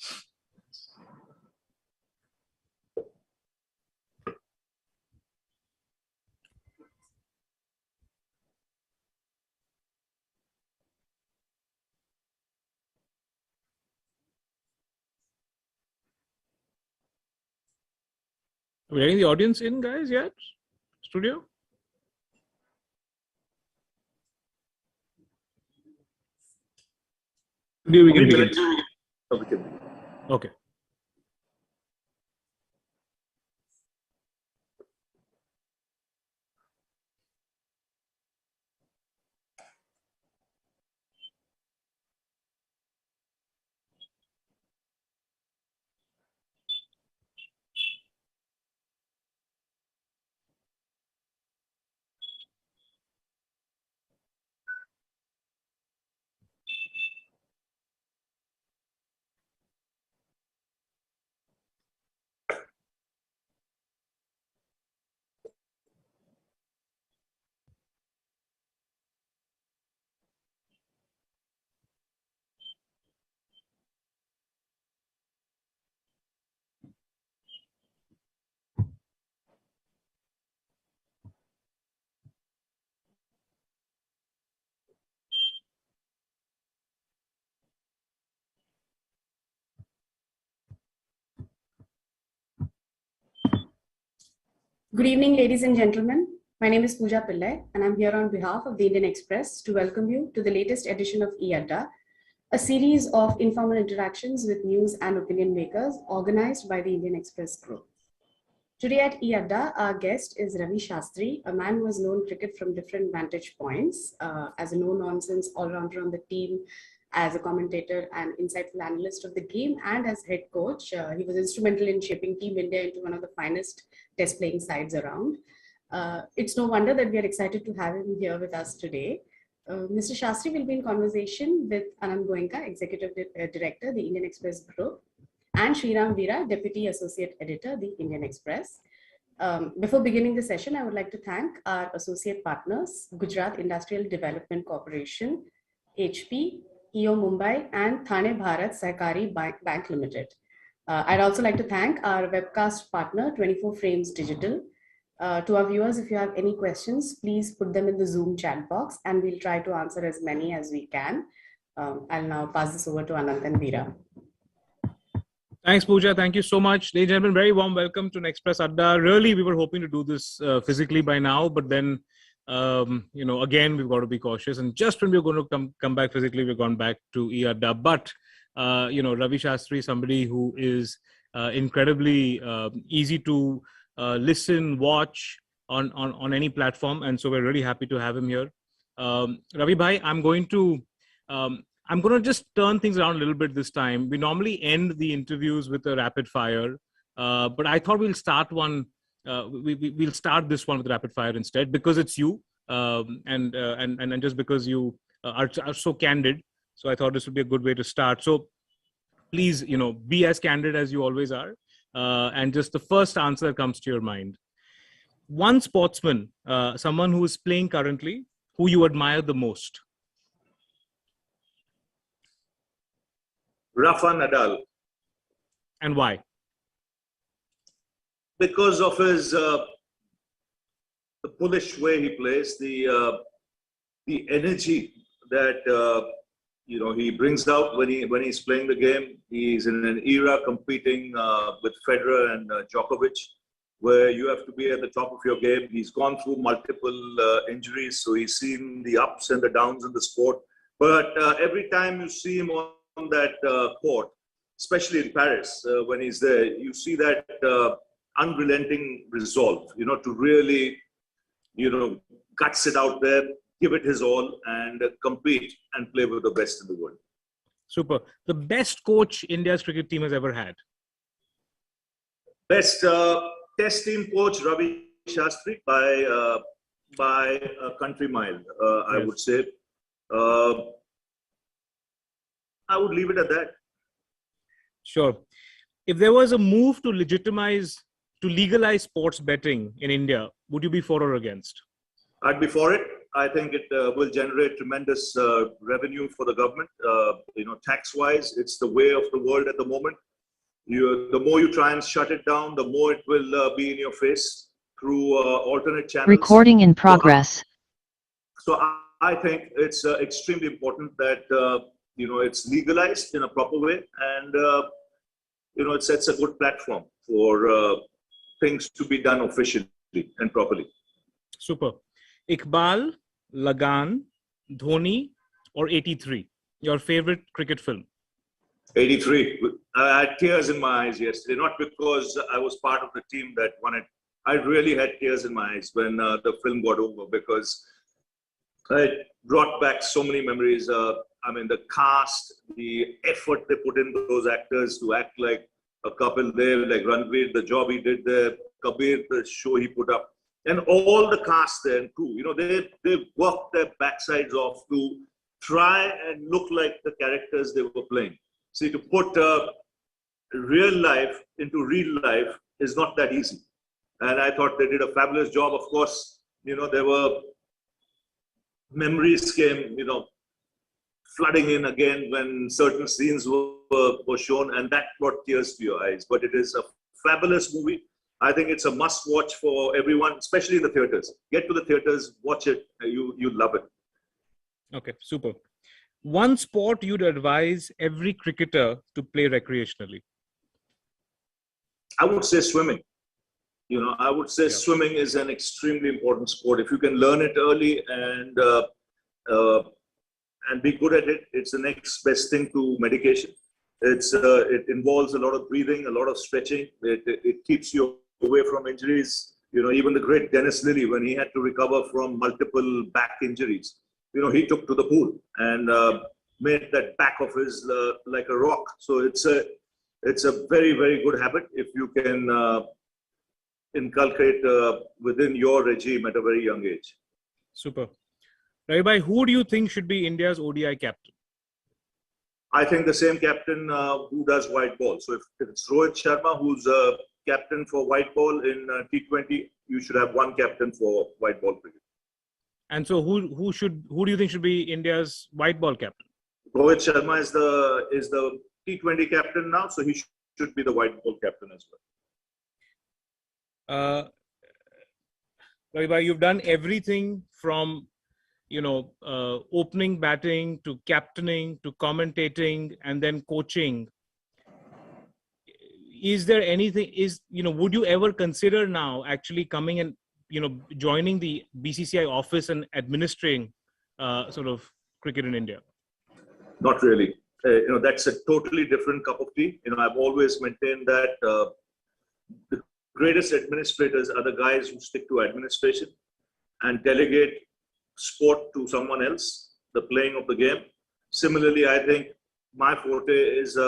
Are we getting the audience in, guys, yet? Studio? We can begin. Okay. Good evening, ladies and gentlemen. My name is Pooja Pillai, and I'm here on behalf of the Indian Express to welcome you to the latest edition of eAdda, a series of informal interactions with news and opinion makers organized by the Indian Express Group. Today at eAdda, our guest is Ravi Shastri, a man who has known cricket from different vantage points, as a no-nonsense all-rounder on the team, as a commentator and insightful analyst of the game, and as head coach. He was instrumental in shaping Team India into one of the finest test playing sides around. It's no wonder that we are excited to have him here with us today. Mr. Shastri will be in conversation with Anand Goenka, Executive Director, the Indian Express Group, and Sriram Veera, Deputy Associate Editor, the Indian Express. Before beginning the session, I would like to thank our associate partners, Gujarat Industrial Development Corporation, HP, EO Mumbai, and Thane Bharat Sahkari Bank Limited. I'd also like to thank our webcast partner, 24 Frames Digital. To our viewers, if you have any questions, please put them in the Zoom chat box and we'll try to answer as many as we can. I'll now pass this over to Anand and Veera. Thanks, Pooja. Thank you so much. Ladies and gentlemen, very warm welcome to Express Adda. Really, we were hoping to do this physically by now, but then, again, we've got to be cautious. And just when we were going to come back physically, we've gone back to eAdda. But, Ravi Shastri, somebody who is incredibly easy to listen, watch on any platform. And so we're really happy to have him here. Ravi Bhai, I'm going to just turn things around a little bit this time. We normally end the interviews with a rapid fire, but I thought we'll start one. We'll start this one with rapid fire instead because it's you, and just because you are so candid. So I thought this would be a good way to start. So please, be as candid as you always are, and just the first answer that comes to your mind. One sportsman, someone who is playing currently, who you admire the most. Rafa Nadal. And why? Because of his the bullish way he plays, the energy that he brings out when he's playing the game. He's in an era competing with Federer and Djokovic, where you have to be at the top of your game. He's gone through multiple injuries, so he's seen the ups and the downs in the sport. But every time you see him on that court, especially in Paris, when he's there, you see that unrelenting resolve, to really, guts it out there, give it his all, and compete and play with the best in the world. Super. The best coach India's cricket team has ever had? Best test team coach, Ravi Shastri, by a country mile, yes. I would say. I would leave it at that. Sure. If there was a move to legalize sports betting in India, would you be for or against? I'd be for it. I think it will generate tremendous revenue for the government. Tax-wise, it's the way of the world at the moment. The more you try and shut it down, the more it will be in your face through alternate channels. Recording in progress. So I think it's extremely important that it's legalized in a proper way, and it sets a good platform for things to be done officially and properly. Super. Iqbal, Lagan, Dhoni, or 83? Your favorite cricket film? 83. I had tears in my eyes yesterday, not because I was part of the team that won it. I really had tears in my eyes when the film got over, because it brought back so many memories. The cast, the effort they put in those actors to act like a couple there, like Ranveer, the job he did there, Kabir, the show he put up, and all the cast there and crew. They worked their backsides off to try and look like the characters they were playing. See, to put real life into real life is not that easy. And I thought they did a fabulous job. Of course, there were memories came, flooding in again when certain scenes were shown, and that brought tears to your eyes. But it is a fabulous movie. I think it's a must watch for everyone, especially in the theaters. Get to the theaters, watch it. You love it. Okay, super. One sport you'd advise every cricketer to play recreationally? I would say swimming. I would say swimming is an extremely important sport. If you can learn it early and be good at it, it's the next best thing to medication. It involves a lot of breathing, a lot of stretching. It keeps you away from injuries. Even the great Dennis Lilly, when he had to recover from multiple back injuries, he took to the pool and made that back of his like a rock. So it's a very, very good habit if you can inculcate within your regime at a very young age. Super. Ravi bhai, who do you think should be India's ODI captain? I think the same captain who does white ball. So if it's Rohit Sharma who's captain for white ball in T20, you should have one captain for white ball cricket. And so who do you think should be India's white ball captain? Rohit Sharma is the T20 captain now, so he should be the white ball captain as well. Ravi bhai, you've done everything from opening batting to captaining to commentating and then coaching. Is there anything, would you ever consider now actually coming and, joining the BCCI office and administering sort of cricket in India? Not really. That's a totally different cup of tea. I've always maintained that the greatest administrators are the guys who stick to administration and delegate sport to someone else, the playing of the game. Similarly, I think my forte is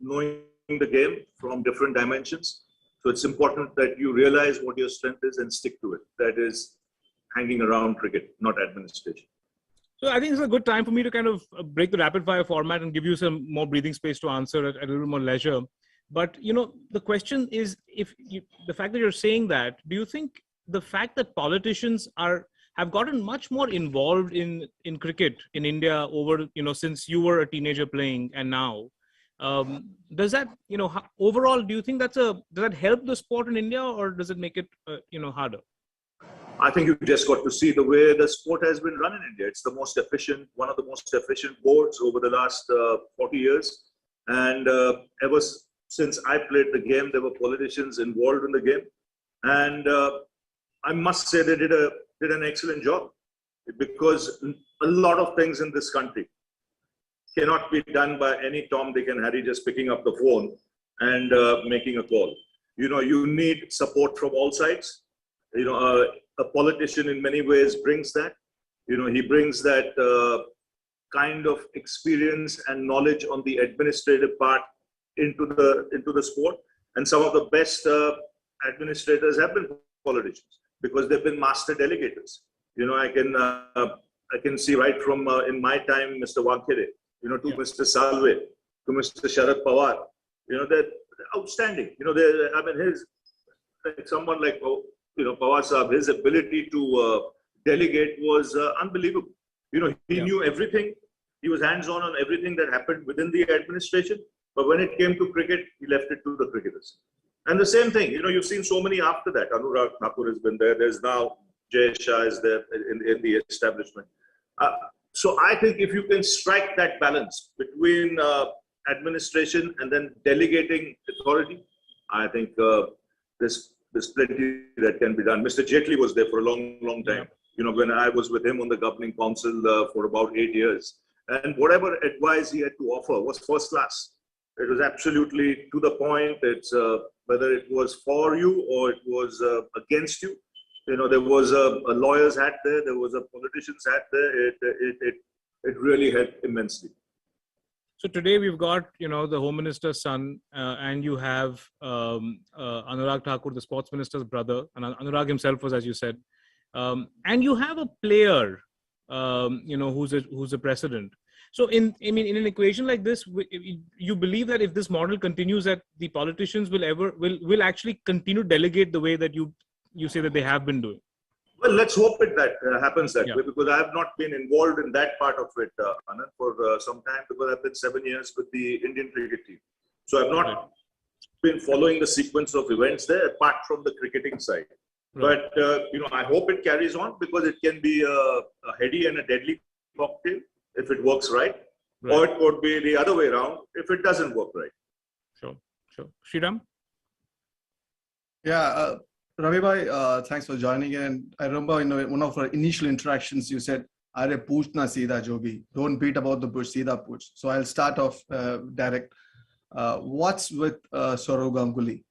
knowing the game from different dimensions. So it's important that you realize what your strength is and stick to it. That is hanging around cricket, not administration. So I think it's a good time for me to kind of break the rapid fire format and give you some more breathing space to answer at a little more leisure. But, the question is, the fact that you're saying that, do you think the fact that politicians have gotten much more involved in cricket in India over, since you were a teenager playing and now, does that, overall, do you think does that help the sport in India, or does it make it, harder? I think you just got to see the way the sport has been run in India. It's one of the most efficient boards over the last 40 years. And ever since I played the game, there were politicians involved in the game. And I must say they did an excellent job, because a lot of things in this country cannot be done by any Tom, Dick and Harry just picking up the phone and making a call. You need support from all sides. A politician in many ways brings that. He brings that kind of experience and knowledge on the administrative part into the sport. And some of the best administrators have been politicians, because they've been master delegators. I can see right from in my time, Mr. Wankhede, to Mr. Salve, to Mr. Sharad Pawar, they're outstanding. Someone like Pawar Saab, his ability to delegate was unbelievable. You know, he Yeah. knew everything. He was hands-on on everything that happened within the administration. But when it came to cricket, he left it to the cricketers. And the same thing, you know, you've seen so many after that. Anurag Thakur has been there. There's now Jay Shah is there in the establishment. So I think if you can strike that balance between administration and then delegating authority, I think there's plenty that can be done. Mr. Jaitley was there for a long, long time. Yeah. You know, when I was with him on the governing council for about 8 years. And whatever advice he had to offer was first class. It was absolutely to the point. It's whether it was for you or it was against you. You know, there was a lawyer's hat there. There was a politician's hat there. It really helped immensely. So today we've got, you know, the Home Minister's son, and you have Anurag Thakur, the Sports Minister's brother, and Anurag himself was, as you said, and you have a player, you know, who's a president. So in an equation like this, you believe that if this model continues, that the politicians will actually continue to delegate the way that you say that they have been doing. Well, let's hope that happens that Yeah. way, because I have not been involved in that part of it, Anand, for some time, because I've been 7 years with the Indian cricket team. So I've not been following the sequence of events there, apart from the cricketing side. Right. But, you know, I hope it carries on, because it can be a heady and a deadly cocktail if it works right. Or it could be the other way around if it doesn't work right. Sure. Sriram? Yeah, Ravi bhai, thanks for joining in. I remember in one of our initial interactions, you said, "Are poochna seedha jo bhi. Don't beat about the bush, seedha pooch." So I'll start off direct. What's with Sourav Ganguly?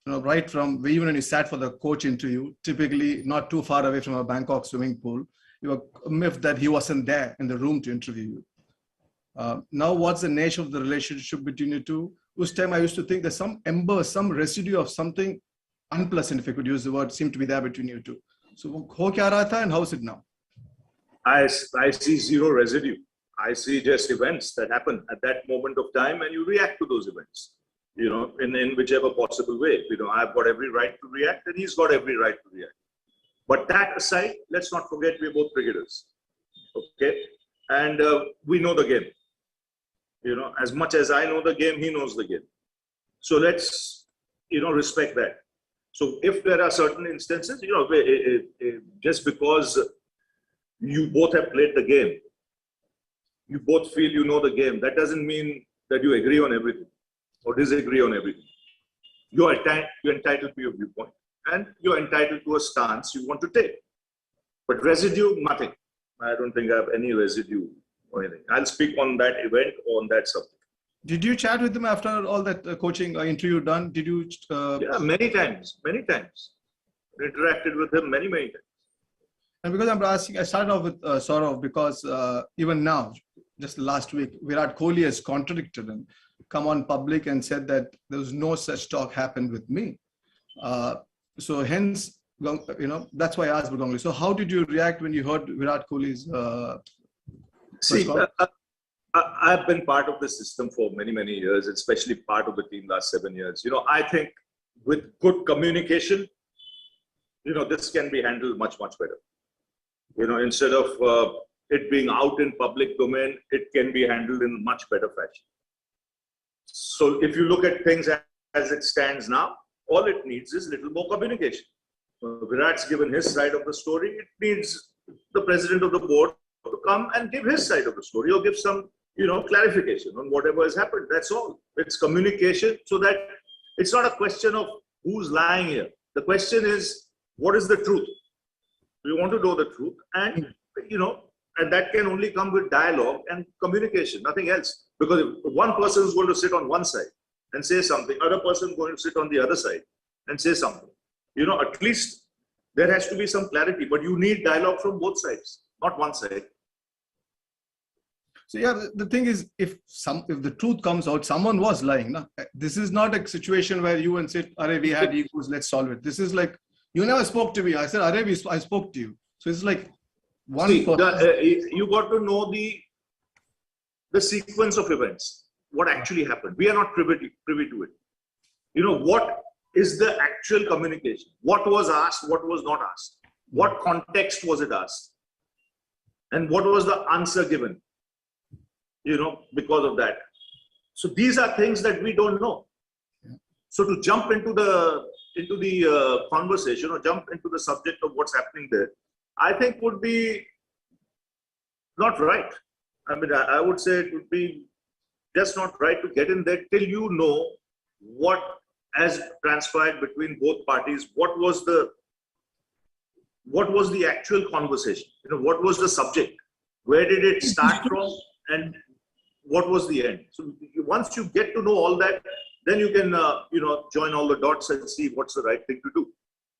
You know, right from even when you sat for the coach interview, typically not too far away from a Bangkok swimming pool, you were miffed that he wasn't there in the room to interview you. Now, what's the nature of the relationship between you two? This time I used to think there's some ember, some residue of something unpleasant, if I could use the word, seemed to be there between you two. So, ho kya raha tha and how's it now? I see zero residue. I see just events that happen at that moment of time, and you react to those events, you know, in whichever possible way. You know, I've got every right to react, and he's got every right to react. But that aside, let's not forget we're both cricketers, okay? And we know the game. You know, as much as I know the game, he knows the game. So let's, you know, respect that. So if there are certain instances, you know, just because you both have played the game, you both feel you know the game, that doesn't mean that you agree on everything or disagree on everything. You're entitled to your viewpoint, and you're entitled to a stance you want to take. But residue, nothing. I don't think I have any residue or anything. I'll speak on that event or on that subject. Did you chat with him after all that coaching interview done? Did you? Yeah, many times. Interacted with him many times. And because I'm asking, I started off with Saurav because even now, just last week, Virat Kohli has contradicted and come on public and said that there was no such talk happened with me. So hence, you know, that's why I asked Ganguly. So how did you react when you heard Virat Kohli's See, I've been part of the system for many years, especially part of the team last 7 years. You know, I think with good communication, you know, this can be handled much better. You know, instead of it being out in public domain, it can be handled in much better fashion. So if you look at things as it stands now, all it needs is little more communication. Virat's given his side of the story. It needs the president of the board to come and give his side of the story or give some, you know, clarification on whatever has happened. That's all. It's communication, so that it's not a question of who's lying here. The question is, what is the truth? We want to know the truth, and, you know, and that can only come with dialogue and communication, nothing else. Because if one person is going to sit on one side and say something, other person is going to sit on the other side and say something, you know, at least there has to be some clarity. But you need dialogue from both sides, not one side. So yeah, the thing is, if the truth comes out, someone was lying. No? This is not a situation where you and say, "Arey, we had egos, let's solve it." This is like, you never spoke to me. I said, "Arey, I spoke to you." So it's like one. See, you got to know the sequence of events. What actually happened? We are not privy to it. You know, what is the actual communication? What was asked? What was not asked? What context was it asked? And what was the answer given? Because of that. So these are things that we don't know. So to jump into the conversation or jump into the subject of what's happening there, I think would be not right. I mean, I would say it would be just not right to get in there till you know what has transpired between both parties. What was the actual conversation? What was the subject? Where did it start from? And what was the end? So once you get to know all that, then you can, join all the dots and see what's the right thing to do.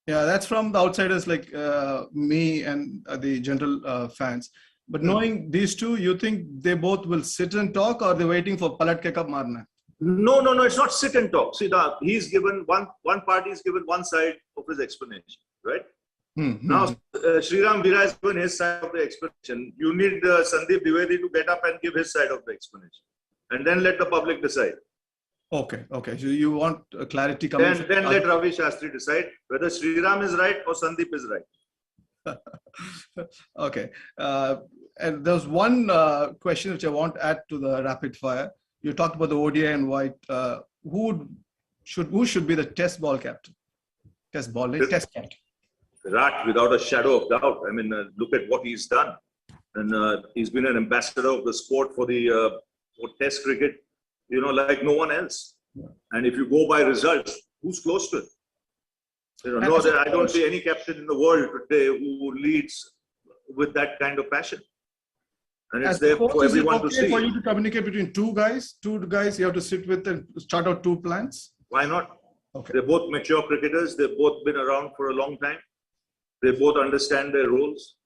Yeah, that's from the outsiders like me and the general fans. But knowing these two, you think they both will sit and talk, or they're waiting for palat ke kab marna? No, it's not sit and talk. See, he's given one party is given one side of his explanation, right? Now, Sriram Vira has given his side of the explanation. You need Sandeep Dwivedi to get up and give his side of the explanation, and then let the public decide. Okay. So you want clarity coming. Then let Ravi Shastri decide whether Sriram is right or Sandeep is right. Okay. And there's one question which I want to add to the rapid fire. You talked about the ODI and White. Who should be the test captain? Test captain. Virat, without a shadow of doubt. I mean, look at what he's done. And he's been an ambassador of the sport for the for test cricket, like no one else. Yeah. And if you go by results, who's close to it? I don't see any captain in the world today who leads with that kind of passion. And it's there for everyone to see. For you to communicate between two guys, you have to sit with and start out two plans? Why not? Okay. They're both mature cricketers. They've both been around for a long time. They both understand their roles.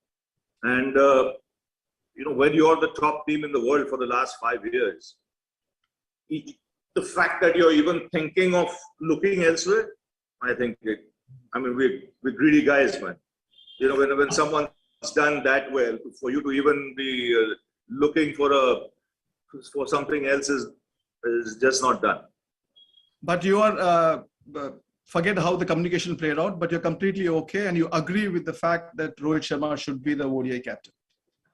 And, when you're the top team in the world for the last 5 years, the fact that you're even thinking of looking elsewhere, I think, we're greedy guys, man. When someone's done that well, for you to even be looking for something else is just not done. But you are, forget how the communication played out, but you're completely okay and you agree with the fact that Rohit Sharma should be the ODI captain.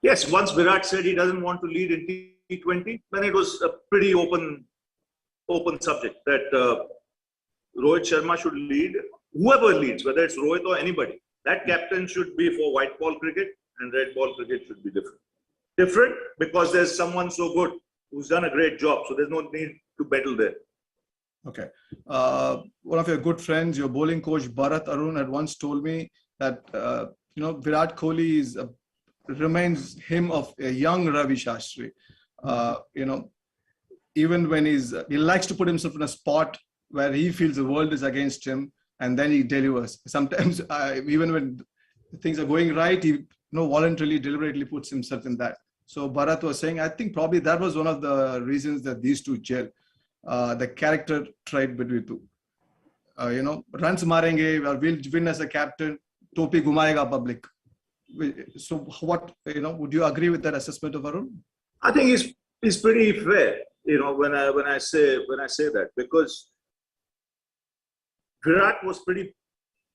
Yes, once Virat said he doesn't want to lead in T20, then it was a pretty open subject that Rohit Sharma should lead. Whoever leads, whether it's Rohit or anybody, that captain should be for white ball cricket and red ball cricket should be different. Different because there's someone so good who's done a great job. So there's no need to battle there. Okay. One of your good friends, your bowling coach, Bharat Arun, had once told me that, Virat Kohli remains him of a young Ravi Shastri. Even when he likes to put himself in a spot where he feels the world is against him, and then he delivers. Sometimes, even when things are going right, he voluntarily, deliberately puts himself in that. So Bharat was saying, I think probably that was one of the reasons that these two gel. The character trait between two. Runs marenge, or will win as a captain, topi gumayega public. So what, would you agree with that assessment of Arun? I think he's pretty fair, when I say that, because Virat was pretty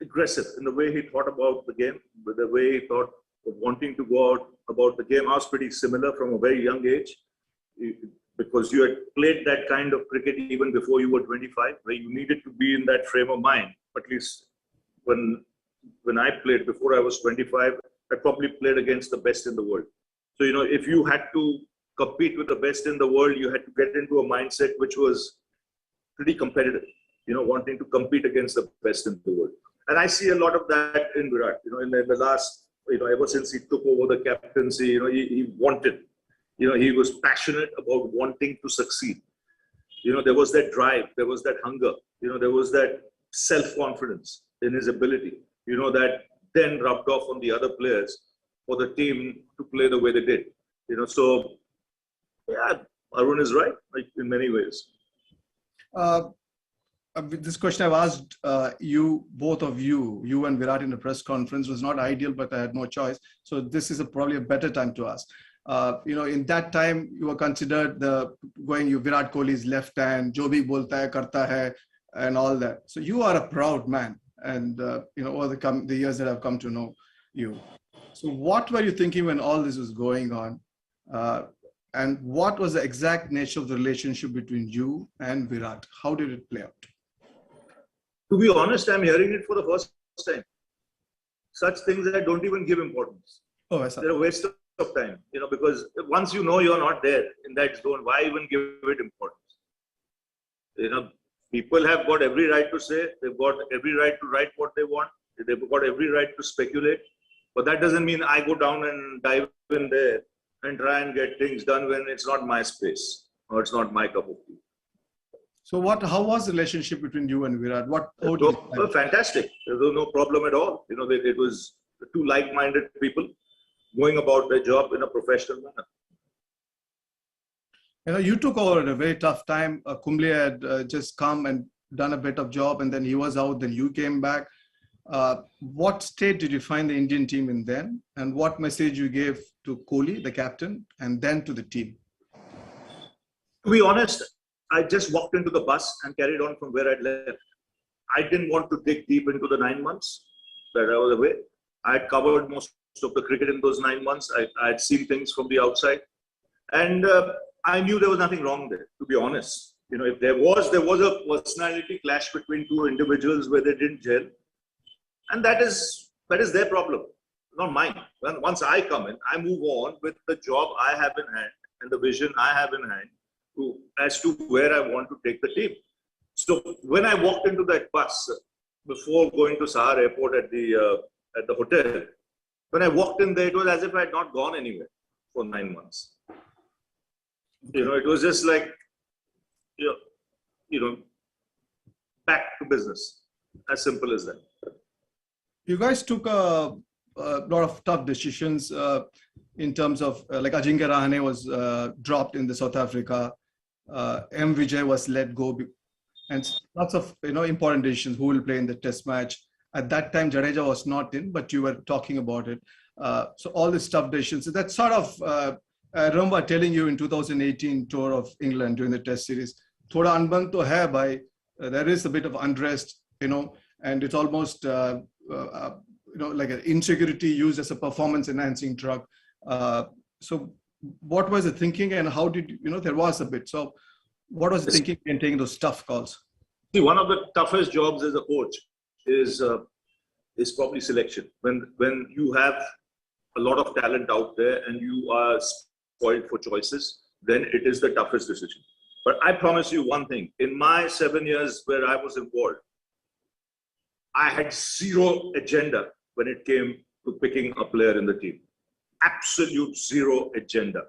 aggressive in the way he thought about the game, with the way he thought of wanting to go out about the game. I was pretty similar from a very young age, because you had played that kind of cricket even before you were 25, where you needed to be in that frame of mind. At least when I played before I was 25, I probably played against the best in the world. So, if you had to compete with the best in the world, you had to get into a mindset which was pretty competitive, wanting to compete against the best in the world. And I see a lot of that in Virat, in the last, ever since he took over the captaincy, he wanted, he was passionate about wanting to succeed. There was that drive, there was that hunger, there was that self-confidence in his ability, that then rubbed off on the other players for the team to play the way they did. So yeah, Arun is right, in many ways. This question I've asked both of you and Virat in the press conference was not ideal, but I had no choice. So this is probably a better time to ask. In that time, you were considered Virat Kohli's left hand, jo bhi bolta hai, karta hai, and all that. So you are a proud man. And, over the years that I've come to know, you. So what were you thinking when all this was going on? And what was the exact nature of the relationship between you and Virat? How did it play out? To be honest, I'm hearing it for the first time. Such things that I don't even give importance. Oh, yes, sir. They're a waste of time, because once you know you're not there in that zone, why even give it importance? People have got every right to say, they've got every right to write what they want, they've got every right to speculate, but that doesn't mean I go down and dive in there and try and get things done when it's not my space or it's not my cup of tea. So how was the relationship between you and Virat? Fantastic. There was no problem at all. It was two like-minded people going about their job in a professional manner. You took over at a very tough time. Kohli had just come and done a bit of job, and then he was out. Then you came back. What state did you find the Indian team in then? And what message you gave to Kohli, the captain, and then to the team? To be honest, I just walked into the bus and carried on from where I'd left. I didn't want to dig deep into the 9 months that I was away. I had covered most of the cricket in those 9 months. I had seen things from the outside. And I knew there was nothing wrong there, to be honest. If there was a personality clash between two individuals where they didn't gel. And that is their problem, not mine. Once I come in, I move on with the job I have in hand and the vision I have in hand as to where I want to take the team. So when I walked into that bus before going to Sahar Airport at the hotel, when I walked in there, it was as if I had not gone anywhere for 9 months. It was just like, back to business. As simple as that. You guys took a lot of tough decisions in terms of, like Ajinkya Rahane was dropped in the South Africa. M. Vijay was let go, and lots of important decisions. Who will play in the Test match? At that time, Jadeja was not in, but you were talking about it. So all these tough decisions. So that sort of, I remember telling you in 2018 tour of England during the Test series, thoda anban to hai bhai. There is a bit of unrest, and it's almost like an insecurity used as a performance-enhancing drug. So what was the thinking, and how did there was a bit? So what was the thinking in taking those tough calls? See, one of the toughest jobs as a coach is probably selection. When you have a lot of talent out there and you are spoiled for choices, then it is the toughest decision. But I promise you one thing: in my 7 years where I was involved, I had zero agenda when it came to picking a player in the team. Absolute zero agenda.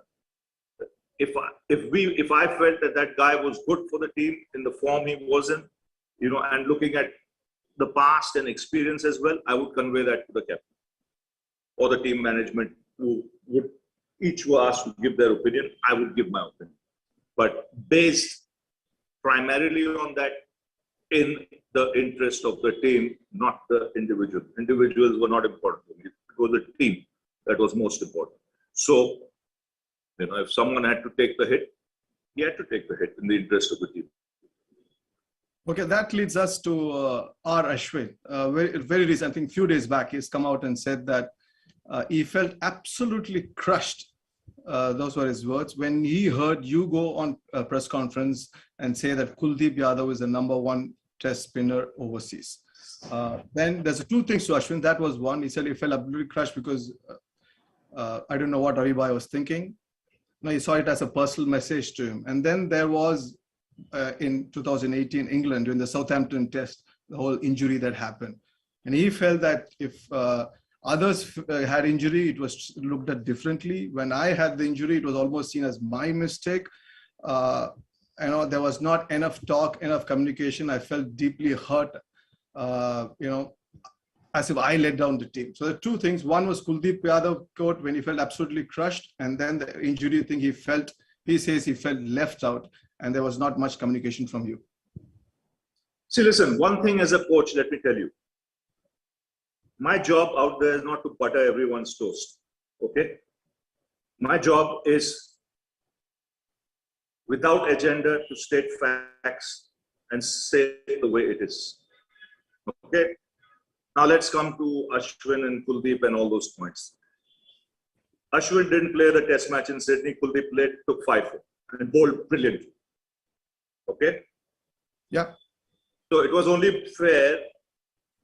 If I felt that guy was good for the team in the form he was in, and looking at the past and experience as well, I would convey that to the captain or the team management, who would each were asked to give their opinion. I would give my opinion, but based primarily on that, in the interest of the team, not the individual. Individuals were not important for me. It was the team that was most important. So, if someone had to take the hit, he had to take the hit in the interest of the team. Okay, that leads us to R. Ashwin. Very recent, I think a few days back, he's come out and said that he felt absolutely crushed. Those were his words when he heard you go on a press conference and say that Kuldeep Yadav is the #1 Test spinner overseas. Then there's two things to Ashwin. That was one. He said he felt absolutely crushed because I don't know what Ravi Bhai was thinking. No, he saw it as a personal message to him. And then there was in 2018 England during the Southampton Test, the whole injury that happened, and he felt that if others had injury, it was looked at differently. When I had the injury, it was almost seen as my mistake. There was not enough talk, enough communication. I felt deeply hurt, as if I let down the team. So the two things: one was Kuldeep Yadav quote when he felt absolutely crushed, and then the injury thing he says he felt left out, and there was not much communication from you. See, listen, one thing as a coach, let me tell you. My job out there is not to butter everyone's toast, okay? My job is, without agenda, to state facts and say it the way it is, okay? Now let's come to Ashwin and Kuldeep and all those points. Ashwin didn't play the test match in Sydney. Kuldeep played, took 5 and bowled brilliantly. Okay? Yeah. So it was only fair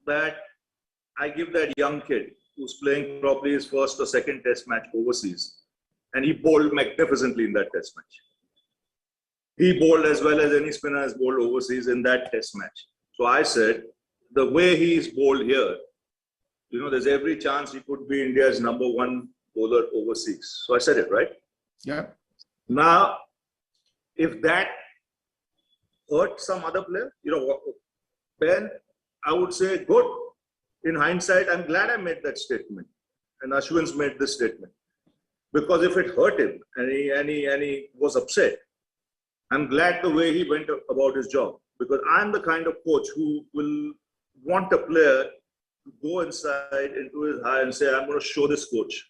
that I give that young kid who's playing probably his first or second test match overseas, and he bowled magnificently in that test match. He bowled as well as any spinner has bowled overseas in that test match. So I said, the way he's bowled here, you know, there's every chance he could be India's #1 bowler overseas. So I said it, right? Yeah. Now, if that hurt some other player, you know, then I would say good. In hindsight, I'm glad I made that statement, and Ashwin's made this statement, because if it hurt him and he was upset, I'm glad the way he went about his job, because I'm the kind of coach who will want a player to go inside into his eye and say, I'm going to show this coach,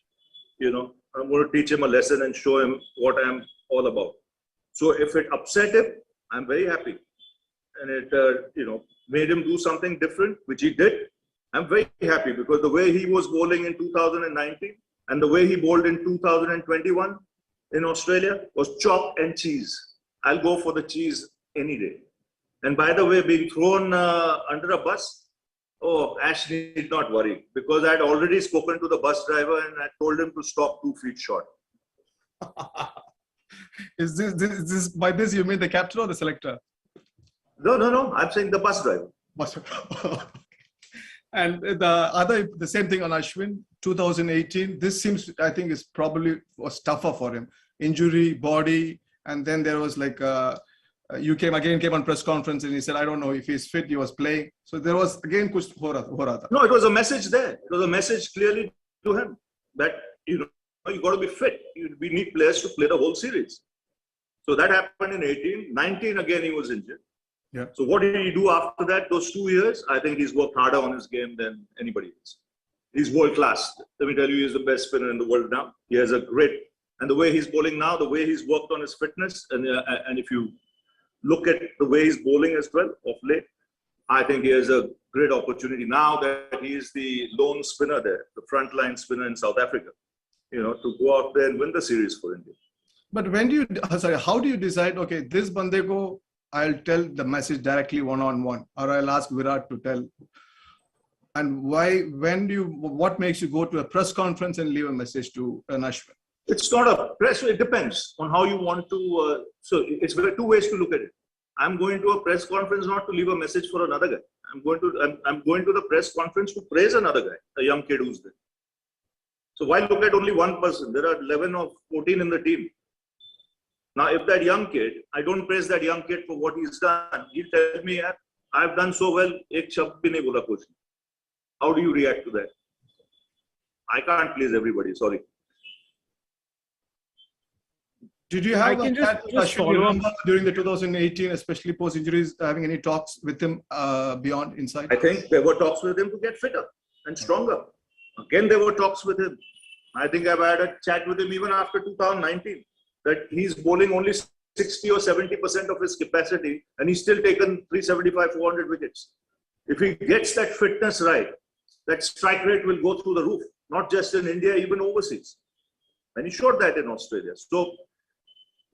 you know, I'm going to teach him a lesson and show him what I'm all about. So if it upset him, I'm very happy, and it you know, made him do something different, which he did. I'm very happy, because the way he was bowling in 2019 and the way he bowled in 2021 in Australia was chalk and cheese. I'll go for the cheese any day. And by the way, being thrown under a bus, oh, Ash need not worry, because I had already spoken to the bus driver and I told him to stop 2 feet short. Is this by this you mean the captain or the selector? No. I'm saying the bus driver. And the same thing on Ashwin, 2018. This seems, I think, is probably was tougher for him. Injury, body, and then there was like you came on press conference and he said, I don't know if he's fit. He was playing, so there was again kuch ho raha tha. No, it was a message there. It was a message clearly to him that, you know, you got to be fit. We need players to play the whole series. So that happened in 18. 19 again he was injured. Yeah. So what did he do after that? Those 2 years, I think he's worked harder on his game than anybody else. He's world class. Let me tell you, he's the best spinner in the world now. He has a great, and the way he's bowling now, the way he's worked on his fitness, and if you look at the way he's bowling as well of late, I think he has a great opportunity now that he is the lone spinner there, the frontline spinner in South Africa, you know, to go out there and win the series for India. But when do you, how do you decide, okay, this bande ko I'll tell the message directly one-on-one, or I'll ask Virat to tell? And why, what makes you go to a press conference and leave a message to an Ashwin? It's not a press, it depends on how you want to, so it's 2 ways to look at it. I'm going to a press conference not to leave a message for another guy. I'm going to the press conference to praise another guy, a young kid who's there. So why look at only one person? There are 11 or 14 in the team. Now, if that young kid, I don't praise that young kid for what he's done. He'll tell me, I've done so well, ek shabd bhi nahi bola coach. How do you react to that? I can't please everybody, sorry. Did you have during the 2018, especially post-injuries, having any talks with him beyond inside? I think there were talks with him to get fitter and stronger. Again, there were talks with him. I think I've had a chat with him even after 2019. That he's bowling only 60 or 70% of his capacity, and he's still taken 375, 400 wickets. If he gets that fitness right, that strike rate will go through the roof, not just in India, even overseas. And he showed that in Australia. So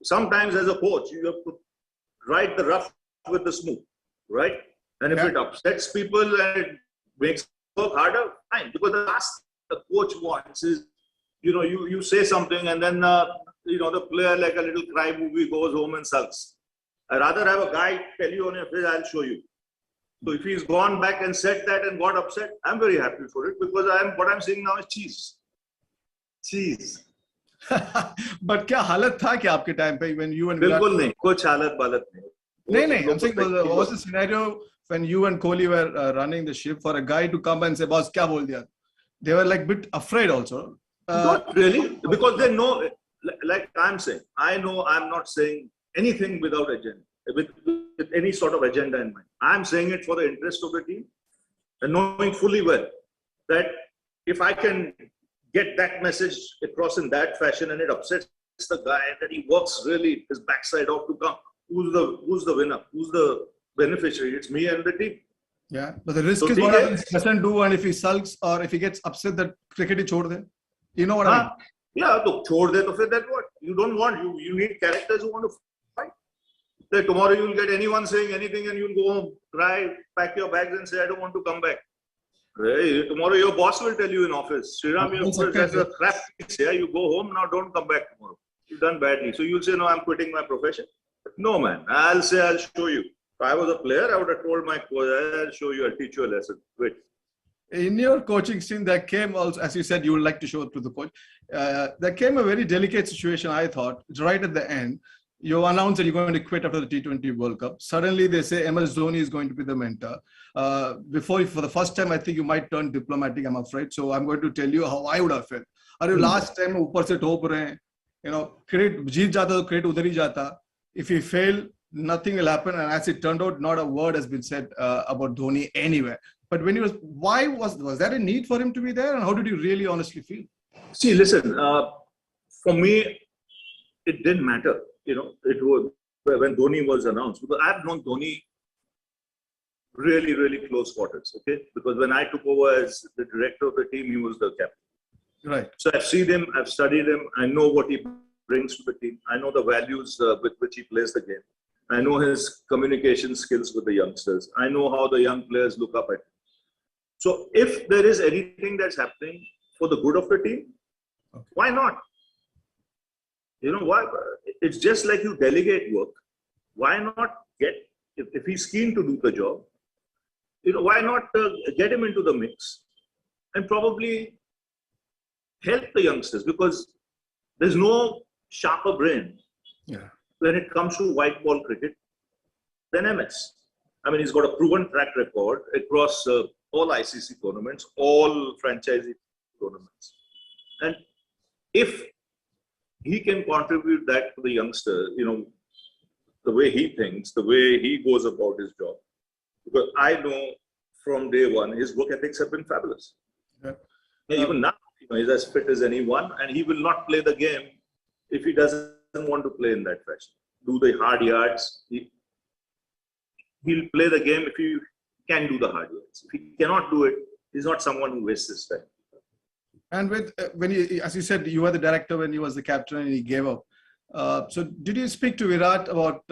sometimes as a coach, you have to ride the rough with the smooth, right? And if it upsets people and it makes it work harder, fine. Because the last the coach wants is, you know, you say something and then, you know, the player like a little cry movie goes home and sulks. I'd rather have a guy tell you on your face, I'll show you. So if he's gone back and said that and got upset, I'm very happy for it, because what I'm seeing now is cheese. Cheese. But क्या हालत था क्या आपके time पे when you and Virat? बिल्कुल नहीं, कुछ हालत बालत नहीं. नहीं, I'm saying what was the scenario when you and Kohli were running the ship for a guy to come and say, boss, क्या बोल दिया? They were like a bit afraid also. Not really, because they know, like I'm saying, I know I'm not saying anything without agenda, with any sort of agenda in mind. I'm saying it for the interest of the team, and knowing fully well that if I can get that message across in that fashion and it upsets the guy that he works really his backside off to come, who's the winner? Who's the beneficiary? It's me and the team. Yeah, but the risk So is he what happens if gets, he doesn't do, and if he sulks or if he gets upset that cricket is chhod de. You know what I mean? yeah, look, chhod de, to फिर then what? You don't want, you need characters who want to fight. So tomorrow you'll get anyone saying anything and you'll go home, cry, pack your bags and say, I don't want to come back. Hey, tomorrow your boss will tell you in office, Sriram, that's a crap piece. Yeah, you go home now, don't come back tomorrow. You've done badly. So you'll say, no, I'm quitting my profession. No, man, I'll say, I'll show you. If I was a player, I would have told my coach, I'll show you, I'll teach you a lesson. Quit. In your coaching scene, there came also, as you said, you would like to show it to the coach. There came a very delicate situation, I thought, right at the end. You announced that you're going to quit after the T20 World Cup. Suddenly, they say MS Dhoni is going to be the mentor. For the first time, I think you might turn diplomatic, I'm afraid. So I'm going to tell you how I would have felt. Last time, ऊपर से ठोक रहे हैं, you know, credit जीत जाता तो credit उधर ही जाता. If you fail, nothing will happen. And as it turned out, not a word has been said about Dhoni anywhere. But when he was, why was there a need for him to be there? And how did you really honestly feel? See, listen, for me, it didn't matter. You know, it was when Dhoni was announced, because I've known Dhoni really, really close quarters, okay? Because when I took over as the director of the team, he was the captain. Right. So I've seen him, I've studied him, I know what he brings to the team. I know the values with which he plays the game. I know his communication skills with the youngsters. I know how the young players look up at him. So if there is anything that's happening for the good of the team, okay, why not? You know, why? It's just like you delegate work. Why not get, if he's keen to do the job, you know, why not get him into the mix and probably help the youngsters, because there's no sharper brain when it comes to white ball cricket than MS. I mean, he's got a proven track record across all ICC tournaments, all franchisee tournaments. And if he can contribute that to the youngster, you know, the way he thinks, the way he goes about his job. Because I know from day one, his work ethics have been fabulous. Yeah. Even now, you know, he's as fit as anyone, and he will not play the game if he doesn't want to play in that fashion. Do the hard yards. He'll play the game if he can do the hard yards. If he cannot do it, he's not someone who wastes his time. And with when you, as you said, you were the director when he was the captain and he gave up. So did you speak to Virat about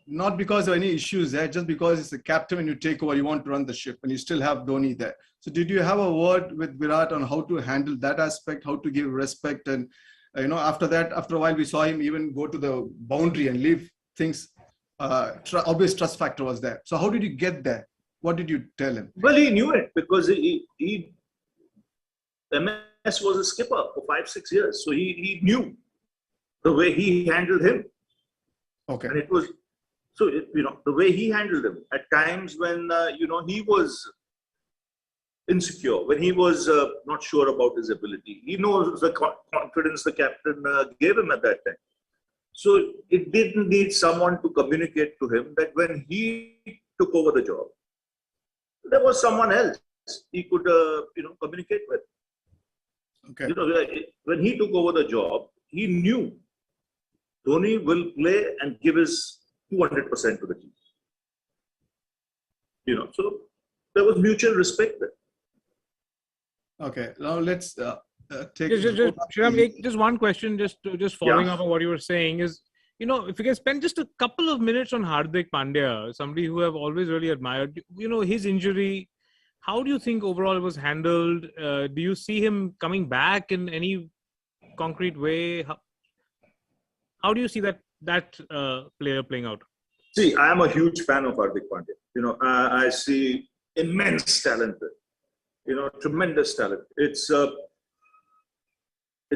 not because of any issues there, just because it's the captain when you take over, you want to run the ship and you still have Dhoni there. So did you have a word with Virat on how to handle that aspect, how to give respect? And, you know, after that, after a while, we saw him even go to the boundary and leave things. Obvious trust factor was there. So how did you get there? What did you tell him? Well, he knew it because MS was a skipper for 5-6 years. So he knew the way he handled him. Okay. And it was, so, you know, the way he handled him at times when, you know, he was insecure, when he was not sure about his ability. He knows the confidence the captain gave him at that time. So it didn't need someone to communicate to him that when he took over the job, there was someone else he could, you know, communicate with. Okay. You know, when he took over the job, he knew Dhoni will play and give his 200% to the team. You know, so there was mutual respect there. Okay, now let's take. Just one question, just following up on what you were saying is, you know, if you can spend just a couple of minutes on Hardik Pandya, somebody who I've always really admired, you know, his injury, how do you think overall it was handled? Do you see him coming back in any concrete way? How do you see that player playing out? See, I am a huge fan of Hardik Pandya. You know, I see immense talent there. You know, tremendous talent. It's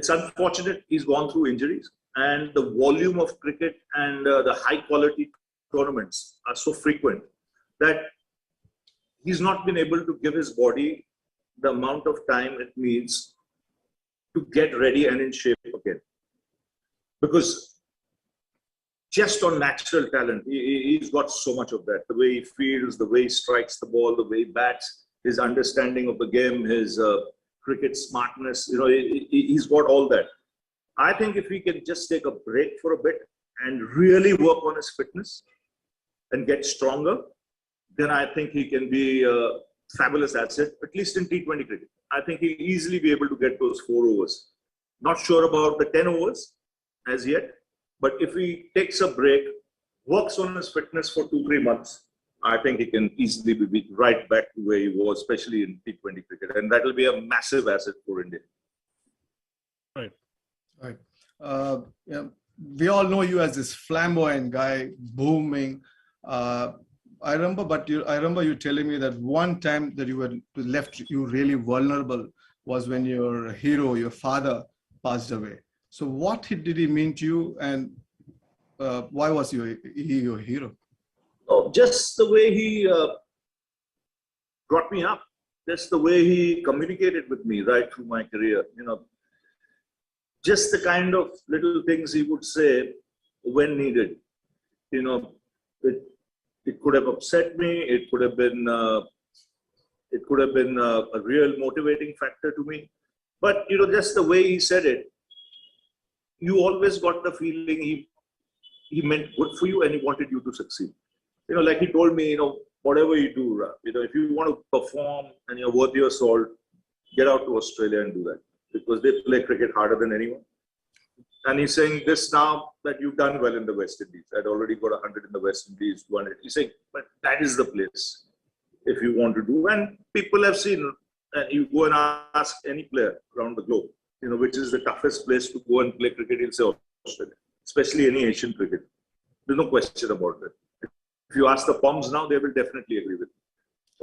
unfortunate he's gone through injuries, and the volume of cricket and the high quality tournaments are so frequent that he's not been able to give his body the amount of time it needs to get ready and in shape again. Because just on natural talent, he's got so much of that. The way he fields, the way he strikes the ball, the way he bats, his understanding of the game, his cricket smartness, you know, he's got all that. I think if he can just take a break for a bit and really work on his fitness and get stronger, then I think he can be a fabulous asset, at least in T20 cricket. I think he'll easily be able to get those 4 overs. Not sure about the 10 overs as yet, but if he takes a break, works on his fitness for 2-3 months, I think he can easily be right back to where he was, especially in T20 cricket. And that will be a massive asset for India. Right. Right. Yeah, we all know you as this flamboyant guy, booming. I remember you telling me that one time that you were left you really vulnerable was when your hero, your father, passed away. So what did he mean to you, and why was he your hero? Oh, just the way he brought me up, just the way he communicated with me right through my career. Just the kind of little things he would say when needed. It could have upset me. It could have been a real motivating factor to me. But just the way he said it, you always got the feeling he meant good for you and he wanted you to succeed. Like he told me, whatever you do, if you want to perform and you're worth your salt, get out to Australia and do that, because they play cricket harder than anyone. And he's saying this now that you've done well in the West Indies. I'd already got 100 in the West Indies, 200. He's saying, but that is the place if you want to do. And people have seen, and you go and ask any player around the globe, which is the toughest place to go and play cricket, he'll say Australia, especially any Asian cricket. There's no question about it. If you ask the Poms now, they will definitely agree with you.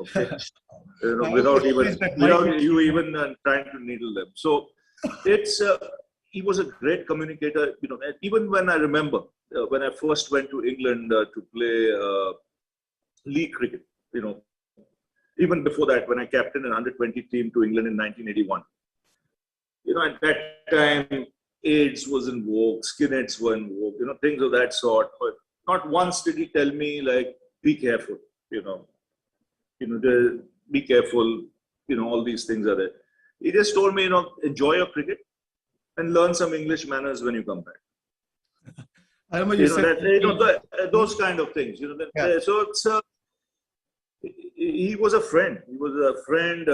Okay, without you even trying to needle them. So it's he was a great communicator. Even when I remember when I first went to England to play league cricket. Even before that, when I captained an under-20 team to England in 1981. At that time, AIDS was in vogue, skinheads were in vogue, things of that sort. But not once did he tell me, like, be careful, be careful, all these things are there. He just told me, enjoy your cricket and learn some English manners when you come back. I remember you said those kind of things. So it's he was a friend. He was a friend,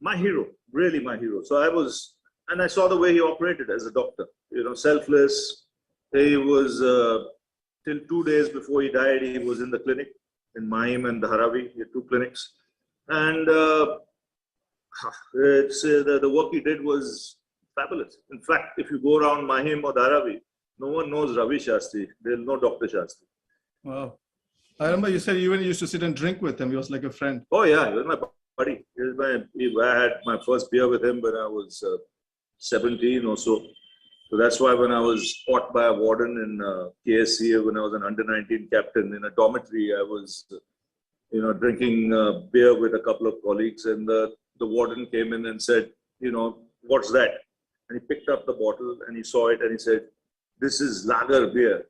my hero, really my hero. So I saw the way he operated as a doctor. Selfless. He was till 2 days before he died. He was in the clinic in Mahim and Dharavi. He had 2 clinics, and the work he did was fabulous. In fact, if you go around Mahim or Dharavi, no one knows Ravi Shastri. They'll know Dr. Shastri. Wow. I remember you said you even used to sit and drink with him. He was like a friend. Oh, yeah. He was my buddy. I had my first beer with him when I was 17 or so. So that's why when I was caught by a warden in KSCA, when I was an under-19 captain in a dormitory, I was, drinking beer with a couple of colleagues. And the warden came in and said, what's that? And he picked up the bottle and he saw it and he said, this is lager beer.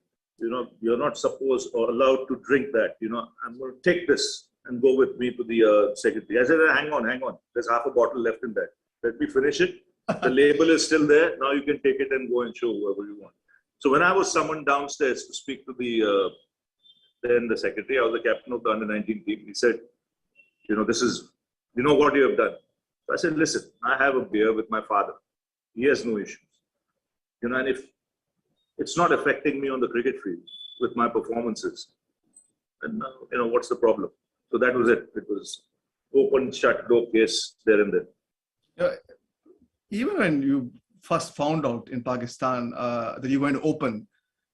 You're not supposed or allowed to drink that. I'm going to take this and go with me to the secretary. I said, hang on. There's half a bottle left in that. Let me finish it. The label is still there. Now you can take it and go and show whoever you want. So when I was summoned downstairs to speak to the secretary, I was the captain of the under-19 team. He said, this is, what you have done. So I said, listen, I have a beer with my father. He has no issues. And if it's not affecting me on the cricket field with my performances, and what's the problem? So that was it. It was open, shut door case there and then. Even when you first found out in Pakistan that you went open,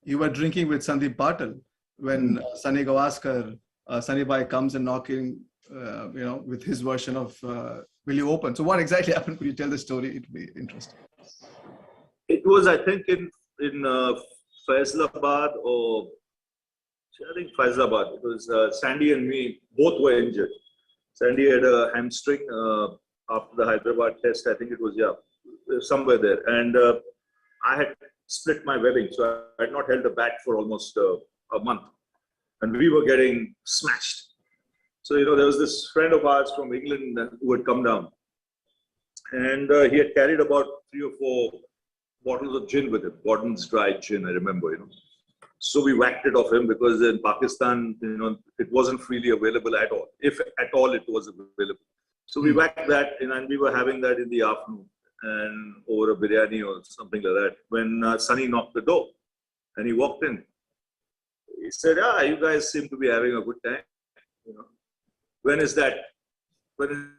you were drinking with Sandeep Patil when Sunny Gavaskar, Sunny Bhai comes and knocking, with his version of Will You Open? So what exactly happened? Could you tell the story? It would be interesting. It was, I think, in Faisalabad Faisalabad. It was Sandy and me, both were injured. Sandy had a hamstring after the Hyderabad test. I think it was, somewhere there. And I had split my webbing, so I had not held the bat for almost a month. And we were getting smashed. So, there was this friend of ours from England who had come down. And he had carried about 3 or 4 bottles of gin with him. Gordon's dry gin, I remember, So we whacked it off him because in Pakistan, it wasn't freely available at all. If at all it was available. So we whacked that and we were having that in the afternoon and over a biryani or something like that when Sunny knocked the door and he walked in. He said, you guys seem to be having a good time. When is that? When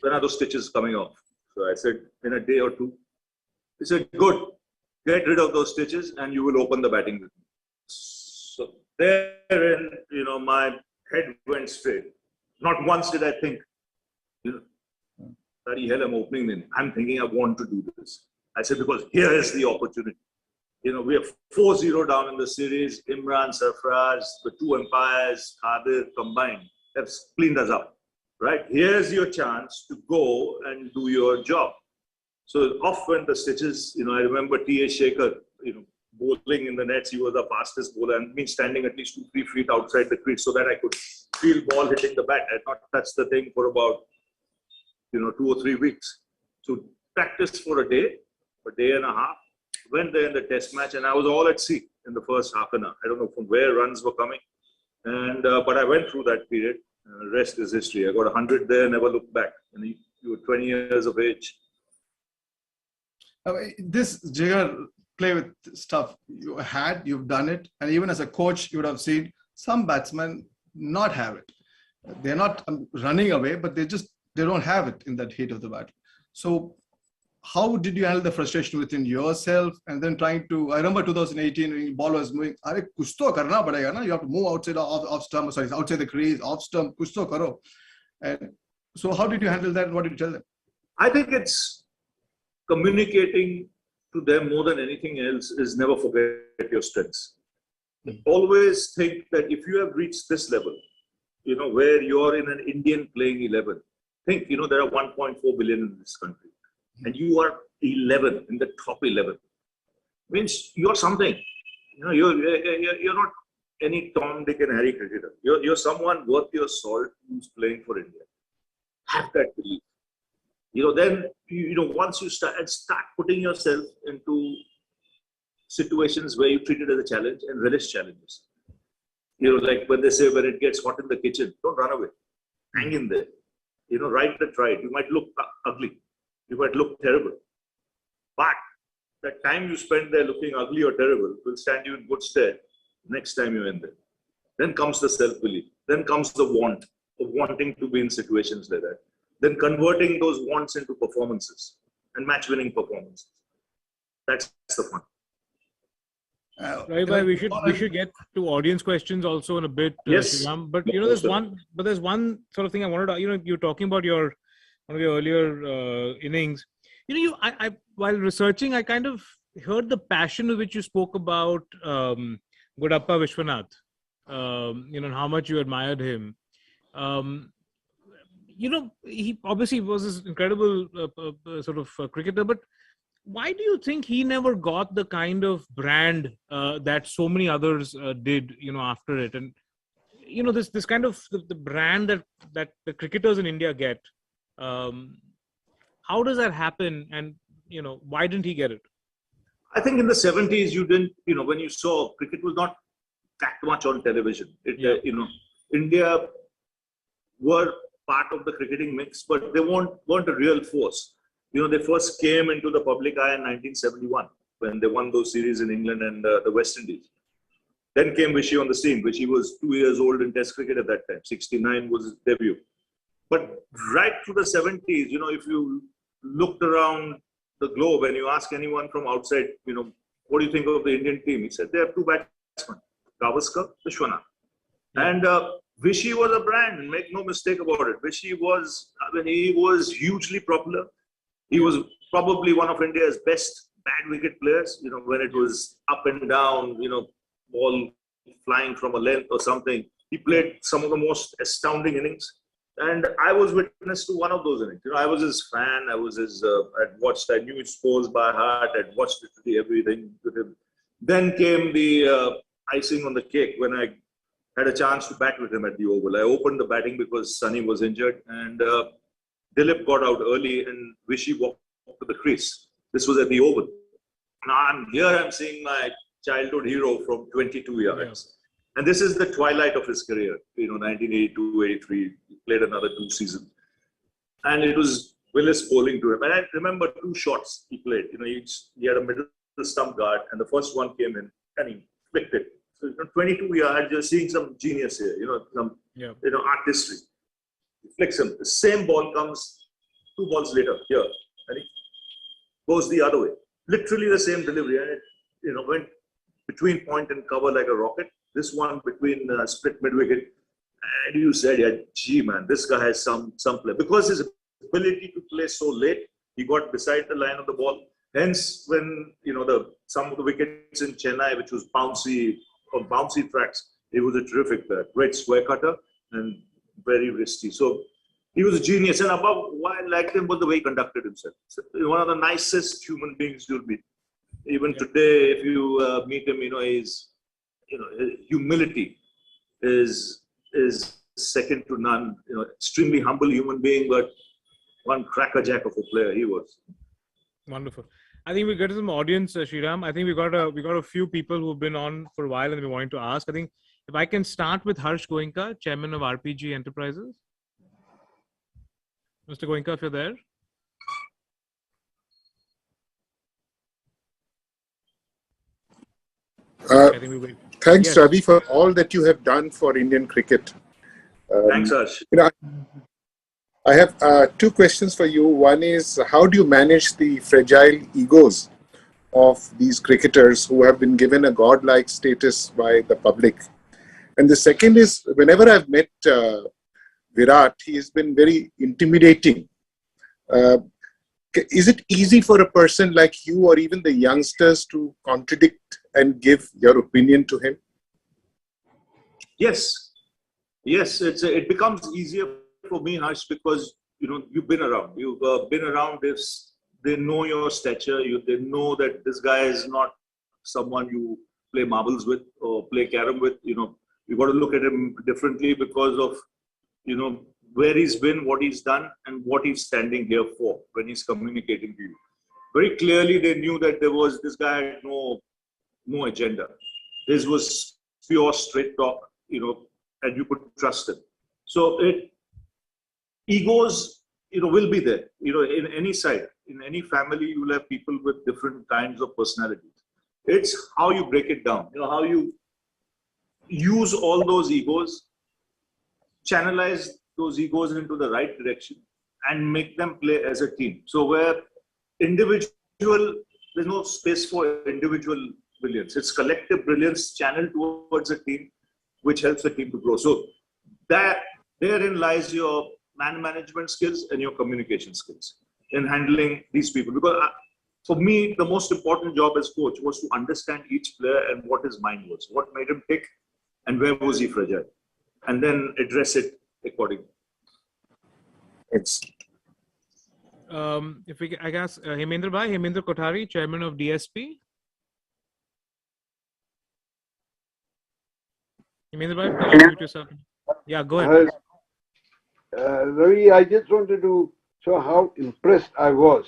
are those stitches coming off? So I said, in a day or two. He said, good. Get rid of those stitches and you will open the batting with me. So therein, my head went straight. Not once did I think, bloody hell, I'm opening them. I'm thinking I want to do this. I said, because here is the opportunity. We are 4-0 down in the series. Imran, Sarfraz, the two umpires, Khadir combined have cleaned us up. Right? Here's your chance to go and do your job. So off went the stitches. I remember T.A. Shekhar, bowling in the nets. He was the fastest bowler and me standing at least 2-3 feet outside the crease so that I could feel ball hitting the bat. I had not touched the thing for about 2 or 3 weeks. So practiced for a day and a half. Went there in the test match and I was all at sea in the first half an hour. I don't know from where runs were coming. And but I went through that period. Rest is history. I got 100 there, never looked back. And you were 20 years of age. This Jigar play with stuff you've done it. And even as a coach, you would have seen some batsmen not have it. They're not running away, but they don't have it in that heat of the battle. So how did you handle the frustration within yourself and then trying to, I remember 2018 when the ball was moving, kuch to karna padega na, you have to move outside off stump, outside the crease, off stump, kuch to karo. And so how did you handle that and what did you tell them? I think it's communicating to them more than anything else is never forget your strengths. Always think that if you have reached this level, where you're in an Indian playing 11, think, there are 1.4 billion in this country. And you are 11 in the top 11. Means you're something. You're not any Tom, Dick, and Harry cricketer. You're someone worth your salt who's playing for India. Have that belief. Then once you start putting yourself into situations where you treat it as a challenge and relish challenges. Like when they say when it gets hot in the kitchen, don't run away. Hang in there. Ride the tide. You might look ugly. You might look terrible. But the time you spend there looking ugly or terrible will stand you in good stead next time you're in there. Then comes the self-belief. Then comes the want of wanting to be in situations like that. Then converting those wants into performances and match-winning performances. That's the fun. Right, we should get to audience questions also in a bit, yes. Sriram. But there's one sort of thing I wanted to. You're talking about one of your earlier innings. While researching, I kind of heard the passion with which you spoke about Gudappa Vishwanath. And how much you admired him. He obviously was this incredible sort of cricketer, but why do you think he never got the kind of brand that so many others did, after it? And, this kind of the brand that the cricketers in India get, how does that happen? And, why didn't he get it? I think in the 70s, you didn't, when you saw cricket was not that much on television. India were part of the cricketing mix, but they weren't a real force. They first came into the public eye in 1971 when they won those series in England and the West Indies. Then came Vishy on the scene. Vishy was 2 years old in Test cricket at that time. 69 was his debut. But right through the 70s, if you looked around the globe and you ask anyone from outside, what do you think of the Indian team? He said they have two batsmen, Gavaskar, Vishwanath. And Vishy was a brand, make no mistake about it. Vishy was, he was hugely popular. He was probably one of India's best bad wicket players, when it was up and down, ball flying from a length or something. He played some of the most astounding innings. And I was witness to one of those innings. I was his fan. I knew his scores by heart. I'd watched literally everything with him. Then came the icing on the cake when I had a chance to bat with him at the Oval. I opened the batting because Sunny was injured. And Dilip got out early and Vishy walked to the crease. This was at the Oval. Now I'm seeing my childhood hero from 22 yards. And this is the twilight of his career. 1982, 83, he played another 2 seasons. And it was Willis bowling to him. And I remember 2 shots he played. He had a middle stump guard, and the first one came in, and he flicked it. So 22 yards, you're seeing some genius here. Some artistry. He flicks him. The same ball comes 2 balls later here, and he goes the other way. Literally the same delivery, and it went between point and cover like a rocket. This one between split mid wicket, and you said, gee man, this guy has some play, because his ability to play so late, he got beside the line of the ball. Hence, when some of the wickets in Chennai, which was bouncy tracks, he was a terrific player, great square cutter and very wristy. So he was a genius, and above why I liked him was the way he conducted himself. So, one of the nicest human beings you'll meet. Even today, if you meet him, his humility is second to none. Extremely humble human being, but one crackerjack of a player he was. Wonderful. I think we get some audience, Sriram. I think we got a few people who've been on for a while and we wanted to ask. I think if I can start with Harsh Goenka, chairman of RPG Enterprises. Mr. Goenka, if you're there. I think we wait. Thanks, Yes. Ravi, for all that you have done for Indian cricket. Thanks, Harsh. I have 2 questions for you. One is, how do you manage the fragile egos of these cricketers who have been given a godlike status by the public? And the second is, whenever I've met Virat, he has been very intimidating. Is it easy for a person like you or even the youngsters to contradict and give your opinion to him? Yes, it becomes easier for me, Harsh, because you've been around. You've been around this. They know your stature. They know that this guy is not someone you play marbles with or play carom with. You got to look at him differently because of where he's been, what he's done, and what he's standing here for when he's communicating to you. Very clearly, they knew that this guy had no agenda. This was pure straight talk, and you could trust him. So egos, will be there. In any side, in any family, you will have people with different kinds of personalities. It's how you break it down. How you use all those egos, channelize those egos into the right direction, and make them play as a team. So where there's no space for individual brilliance. It's collective brilliance channeled towards a team, which helps the team to grow. So therein lies your man management skills and your communication skills in handling these people. Because for me, the most important job as coach was to understand each player and what his mind was, what made him tick, and where was he fragile, and then address it accordingly. Thanks. I guess Hemendra Kothari, chairman of DSP. Hemendra, please unmute yourself. Yeah, go ahead. Ravi, I just wanted to show how impressed I was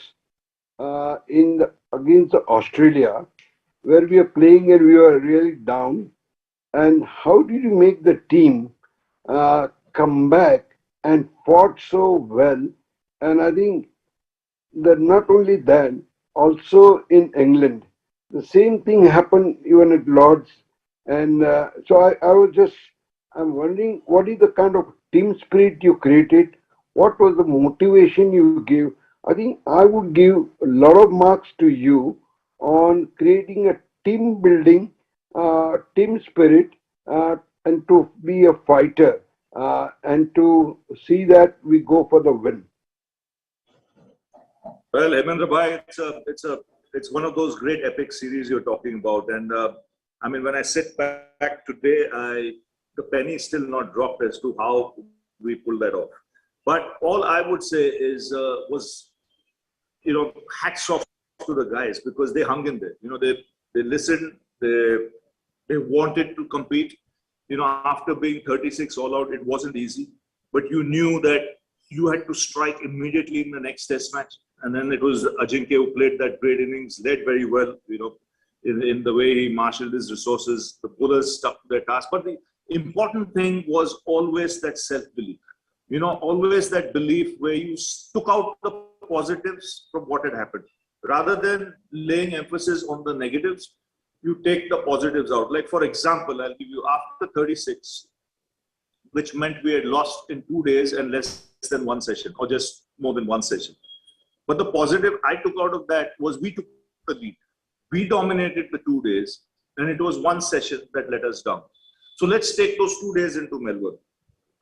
against Australia, where we are playing and we were really down. And how did you make the team come back and fought so well? And I think that not only that, also in England, the same thing happened even at Lord's. And so I'm wondering, what is the kind of team spirit you created? What was the motivation you gave? I think I would give a lot of marks to you on creating a team building, team spirit, and to be a fighter, and to see that we go for the win. Well, Hemendra Bhai, it's one of those great epic series you're talking about. And when I sit back today, the penny is still not dropped as to how we pulled that off. But all I would say is, hats off to the guys, because they hung in there. They listened, they wanted to compete. After being 36 all out, it wasn't easy. But you knew that you had to strike immediately in the next test match. And then it was Ajinkya who played that great innings, led very well. in the way he marshaled his resources. The bowlers stuck to their task. But the important thing was always that self-belief. You know, always that belief where you took out the positives from what had happened. Rather than laying emphasis on the negatives, you take the positives out. Like, for example, I'll give you after 36, which meant we had lost in 2 days and less than one session, or just more than one session. But the positive I took out of that was we took the lead. We dominated the 2 days, and it was one session that let us down. So let's take those 2 days into Melbourne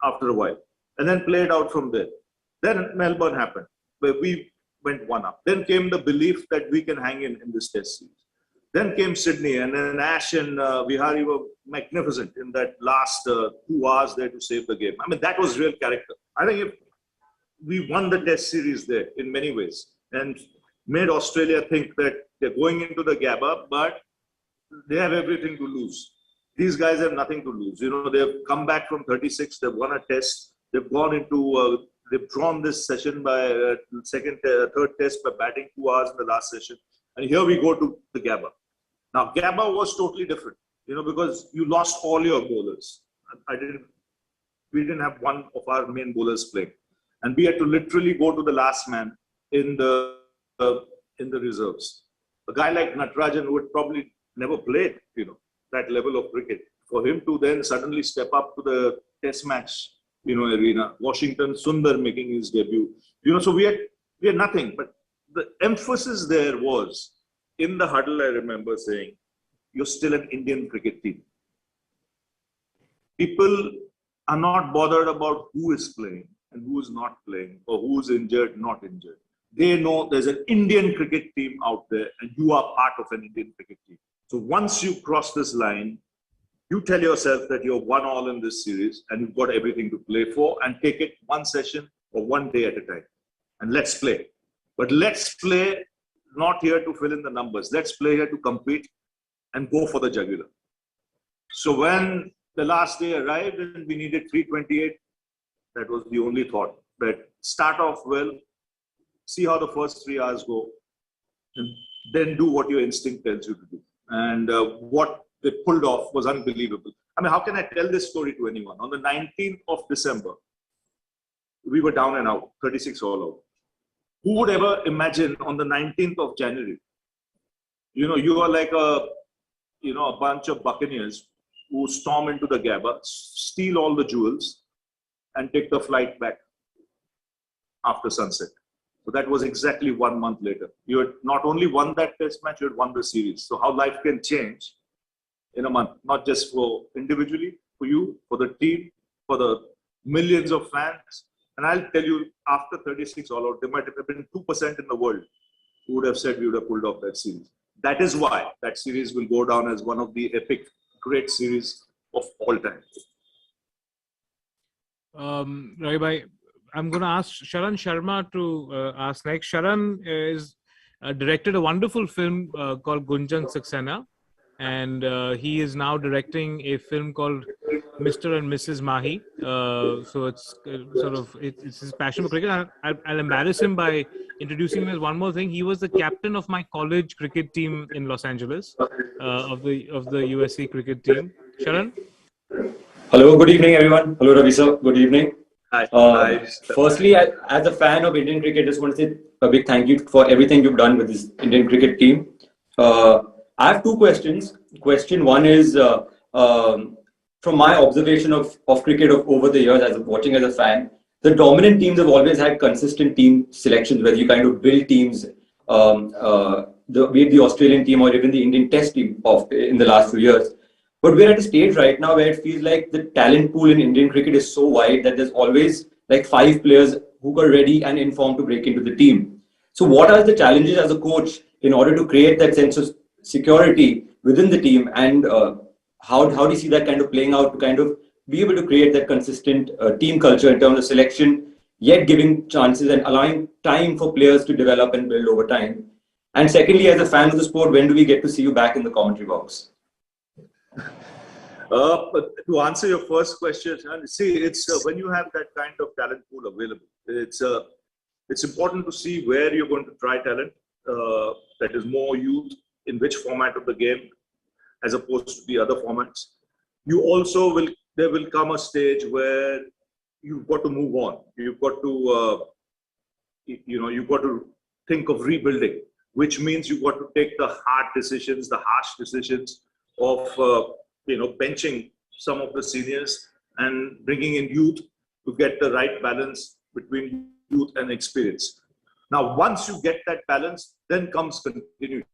after a while, and then play it out from there. Then Melbourne happened, where we went one up. Then came the belief that we can hang in this test series. Then came Sydney, and then Ash and Vihari were magnificent in that last 2 hours there to save the game. I mean, that was real character. I think if we won the test series there in many ways and made Australia think that they're going into the Gabba, but they have everything to lose. These guys have nothing to lose. You know, they've come back from 36, they've won a test, they've gone into, they've drawn this session by third test by batting 2 hours in the last session. And here we go to the Gabba. Now, Gabba was totally different, you know, because you lost all your bowlers. We didn't have one of our main bowlers playing. And we had to literally go to the last man in the reserves. A guy like Natarajan, who had probably never played, you know, that level of cricket, for him to then suddenly step up to the test match, you know, arena. Washington Sundar making his debut. You know, so we had nothing. But the emphasis there was, in the huddle, I remember saying, you're still an Indian cricket team. People are not bothered about who is playing and who is not playing, or who is injured, not injured. They know there's an Indian cricket team out there, and you are part of an Indian cricket team. So once you cross this line, you tell yourself that you're 1-all in this series and you've got everything to play for, and take it one session or one day at a time. And let's play. But let's play not here to fill in the numbers. Let's play here to compete and go for the jugular. So when the last day arrived and we needed 328, that was the only thought, that start off well, see how the first 3 hours go, and then do what your instinct tells you to do. And what they pulled off was unbelievable. I mean, how can I tell this story to anyone? On the 19th of December, we were down and out, 36 all out. Who would ever imagine on the 19th of January, you know, you are like a bunch of buccaneers who storm into the Gabba, steal all the jewels, and take the flight back after sunset. So that was exactly 1 month later. You had not only won that test match, you had won the series. So how life can change in a month, not just for individually, for you, for the team, for the millions of fans. And I'll tell you, after 36 all out, there might have been 2% in the world who would have said we would have pulled off that series. That is why that series will go down as one of the epic, great series of all time. Ravi bhai, I'm going to ask Sharan Sharma to ask next. Sharan is directed a wonderful film called Gunjan Saxena, and he is now directing a film called Mr. and Mrs. Mahi. So it's it's his passion for cricket. I'll embarrass him by introducing him as one more thing. He was the captain of my college cricket team in Los Angeles, of the USC cricket team. Sharan? Hello, good evening, everyone. Hello, Ravi sir. Good evening. Hi. Firstly, as a fan of Indian cricket, I just want to say a big thank you for everything you've done with this Indian cricket team. I have two questions. Question one is, from my observation of cricket over the years, as watching as a fan, the dominant teams have always had consistent team selections, where you kind of build teams, be it the Australian team or even the Indian Test team in the last few years. But we're at a stage right now where it feels like the talent pool in Indian cricket is so wide that there's always like 5 players who are ready and informed to break into the team. So what are the challenges as a coach in order to create that sense of security within the team, and how do you see that kind of playing out to kind of be able to create that consistent team culture in terms of selection, yet giving chances and allowing time for players to develop and build over time? And secondly, as a fan of the sport, when do we get to see you back in the commentary box? But to answer your first question, see, it's when you have that kind of talent pool available, it's important to see where you're going to try talent that is more youth, in which format of the game, as opposed to the other formats. You also there will come a stage where you've got to move on. You've got to, you've got to think of rebuilding, which means you've got to take the hard decisions, the harsh decisions of, benching some of the seniors and bringing in youth to get the right balance between youth and experience. Now, once you get that balance, then comes continuity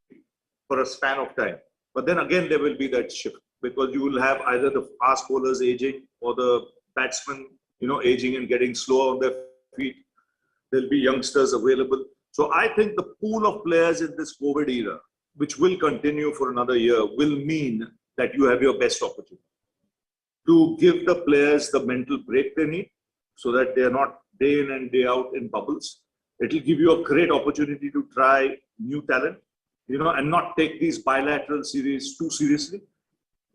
for a span of time. But then again, there will be that shift because you will have either the fast bowlers aging or the batsmen, aging and getting slower on their feet. There'll be youngsters available. So I think the pool of players in this COVID era, which will continue for another year, will mean that you have your best opportunity to give the players the mental break they need so that they're not day in and day out in bubbles. It will give you a great opportunity to try new talent, and not take these bilateral series too seriously.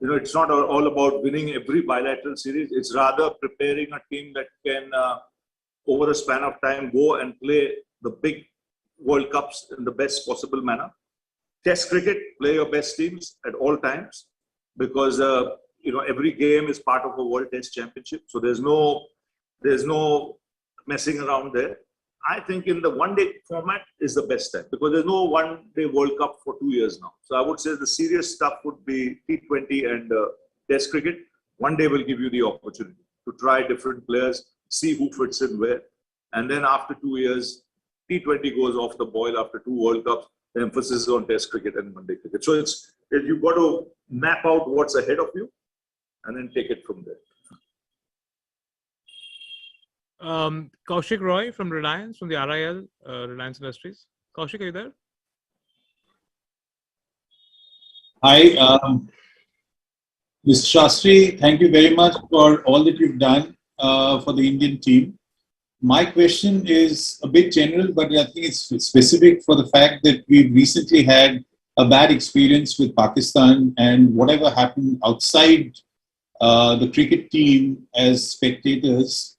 It's not all about winning every bilateral series. It's rather preparing a team that can, over a span of time, go and play the big World Cups in the best possible manner. Test cricket, play your best teams at all times because, every game is part of a World Test Championship. So there's no messing around there. I think in the one-day format is the best time because there's no one-day World Cup for 2 years now. So I would say the serious stuff would be T20 and Test cricket. One day will give you the opportunity to try different players, see who fits in where. And then after 2 years, T20 goes off the boil after 2 World Cups. The emphasis is on Test cricket and one-day cricket. So you've got to map out what's ahead of you and then take it from there. Kaushik Roy from Reliance, from the RIL, Reliance Industries. Kaushik, are you there? Hi, Mr. Shastri, thank you very much for all that you've done for the Indian team. My question is a bit general, but I think it's specific for the fact that we've recently had a bad experience with Pakistan, and whatever happened outside the cricket team as spectators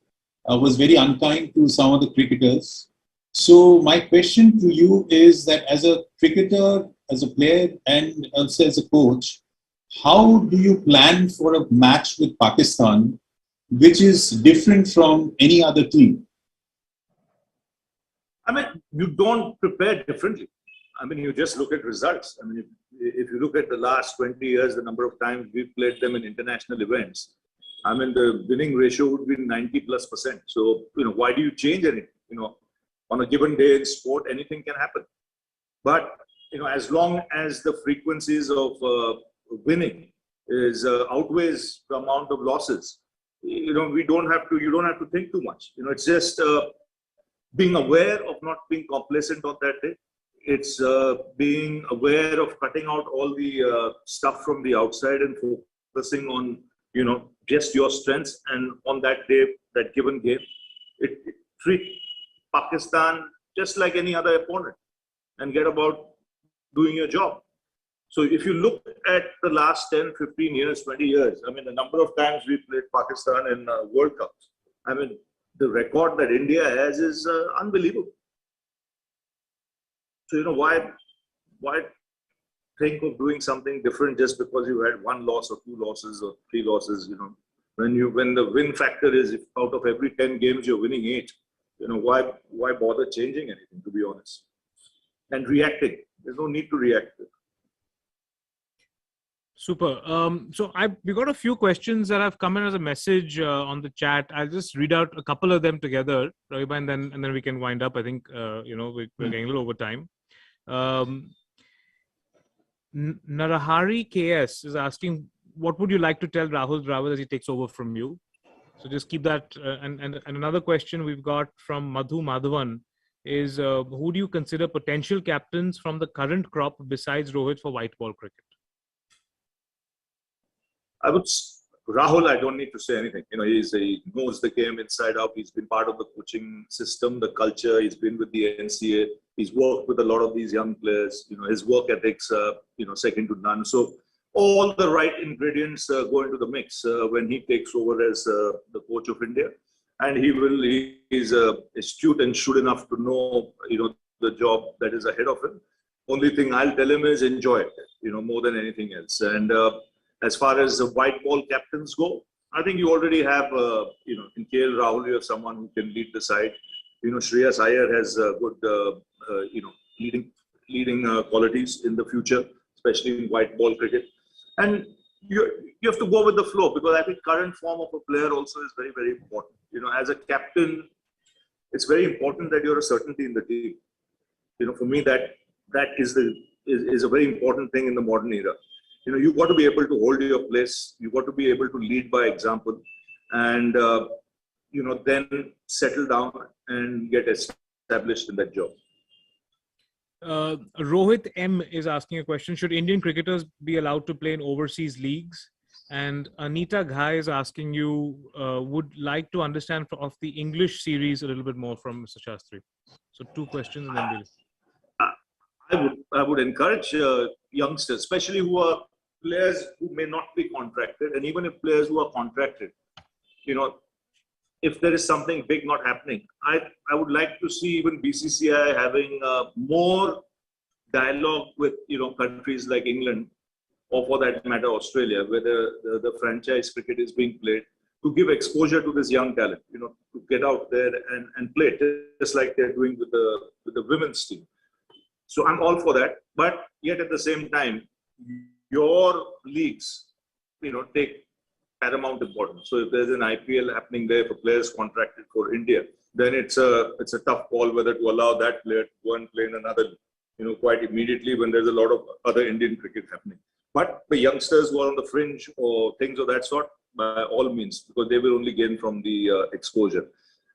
was very unkind to some of the cricketers. So my question to you is that as a cricketer, as a player, and also as a coach, how do you plan for a match with Pakistan, which is different from any other team? I mean, you don't prepare differently. I mean, you just look at results. I mean, if you look at the last 20 years, the number of times we've played them in international events, I mean, the winning ratio would be 90+%. So, why do you change anything? On a given day in sport, anything can happen. But, as long as the frequencies of winning is outweighs the amount of losses, you don't have to think too much. It's just being aware of not being complacent on that day. It's being aware of cutting out all the stuff from the outside and focusing on, just your strengths. And on that day, that given game, treat Pakistan just like any other opponent and get about doing your job. So if you look at the last 10, 15 years, 20 years, I mean, the number of times we played Pakistan in World Cups, I mean, the record that India has is unbelievable. So, why think of doing something different just because you had 1 loss or 2 losses or 3 losses, when the win factor is, if out of every 10 games you're winning 8, why bother changing anything, to be honest? And reacting. There's no need to react. Super. So we got a few questions that have come in as a message on the chat. I'll just read out a couple of them together, Ravi, and then we can wind up. I think we're getting a little over time. Narahari KS is asking, what would you like to tell Rahul Dravid as he takes over from you? So just keep that. And another question we've got from Madhu Madhavan is, who do you consider potential captains from the current crop besides Rohit for white ball cricket? Rahul, I don't need to say anything. He knows the game inside out. He's been part of the coaching system, the culture. He's been with the NCA. He's worked with a lot of these young players. His work ethics, second to none. So all the right ingredients go into the mix when he takes over as the coach of India. And he's astute and shrewd enough to know, the job that is ahead of him. only thing I'll tell him is enjoy it, more than anything else. And as far as the white ball captains go, I think you already have, in KL Rahul, you have someone who can lead the side. Shreyas Iyer has good, leading qualities in the future, especially in white ball cricket. And you have to go with the flow, because I think current form of a player also is very, very important. As a captain, it's very important that you're a certainty in the team. For me, that is a very important thing in the modern era. You've got to be able to hold your place. You've got to be able to lead by example, and then settle down and get established in that job. Rohit M is asking a question: should Indian cricketers be allowed to play in overseas leagues? And Anita Ghai is asking you, would like to understand of the English series a little bit more from Mr. Shastri. So 2 questions, and then we'll... I would encourage youngsters, especially who are players who may not be contracted, and even if players who are contracted, if there is something big not happening, I would like to see even BCCI having more dialogue with countries like England, or for that matter Australia, where the franchise cricket is being played, to give exposure to this young talent, to get out there and play, just like they're doing with the women's team. So I'm all for that, but yet at the same time, your leagues, take paramount importance. So if there's an IPL happening there for players contracted for India, then it's a tough call whether to allow that player to go and play in another, quite immediately, when there's a lot of other Indian cricket happening. But the youngsters who are on the fringe or things of that sort, by all means, because they will only gain from the exposure.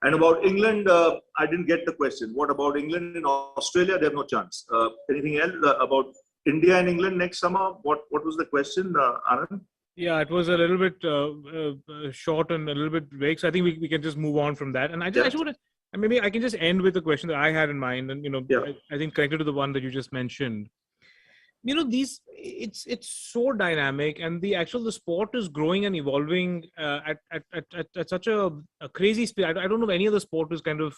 And about England, I didn't get the question. What about England? In Australia, they have no chance. Anything else about India and England next summer? What was the question, Anand? Yeah, it was a little bit short and a little bit vague. So I think we can just move on from that. And I just want to, maybe I can just end with the question that I had in mind. And, I think connected to the one that you just mentioned. It's so dynamic, and the sport is growing and evolving at such a crazy speed. I don't know if any other sport is kind of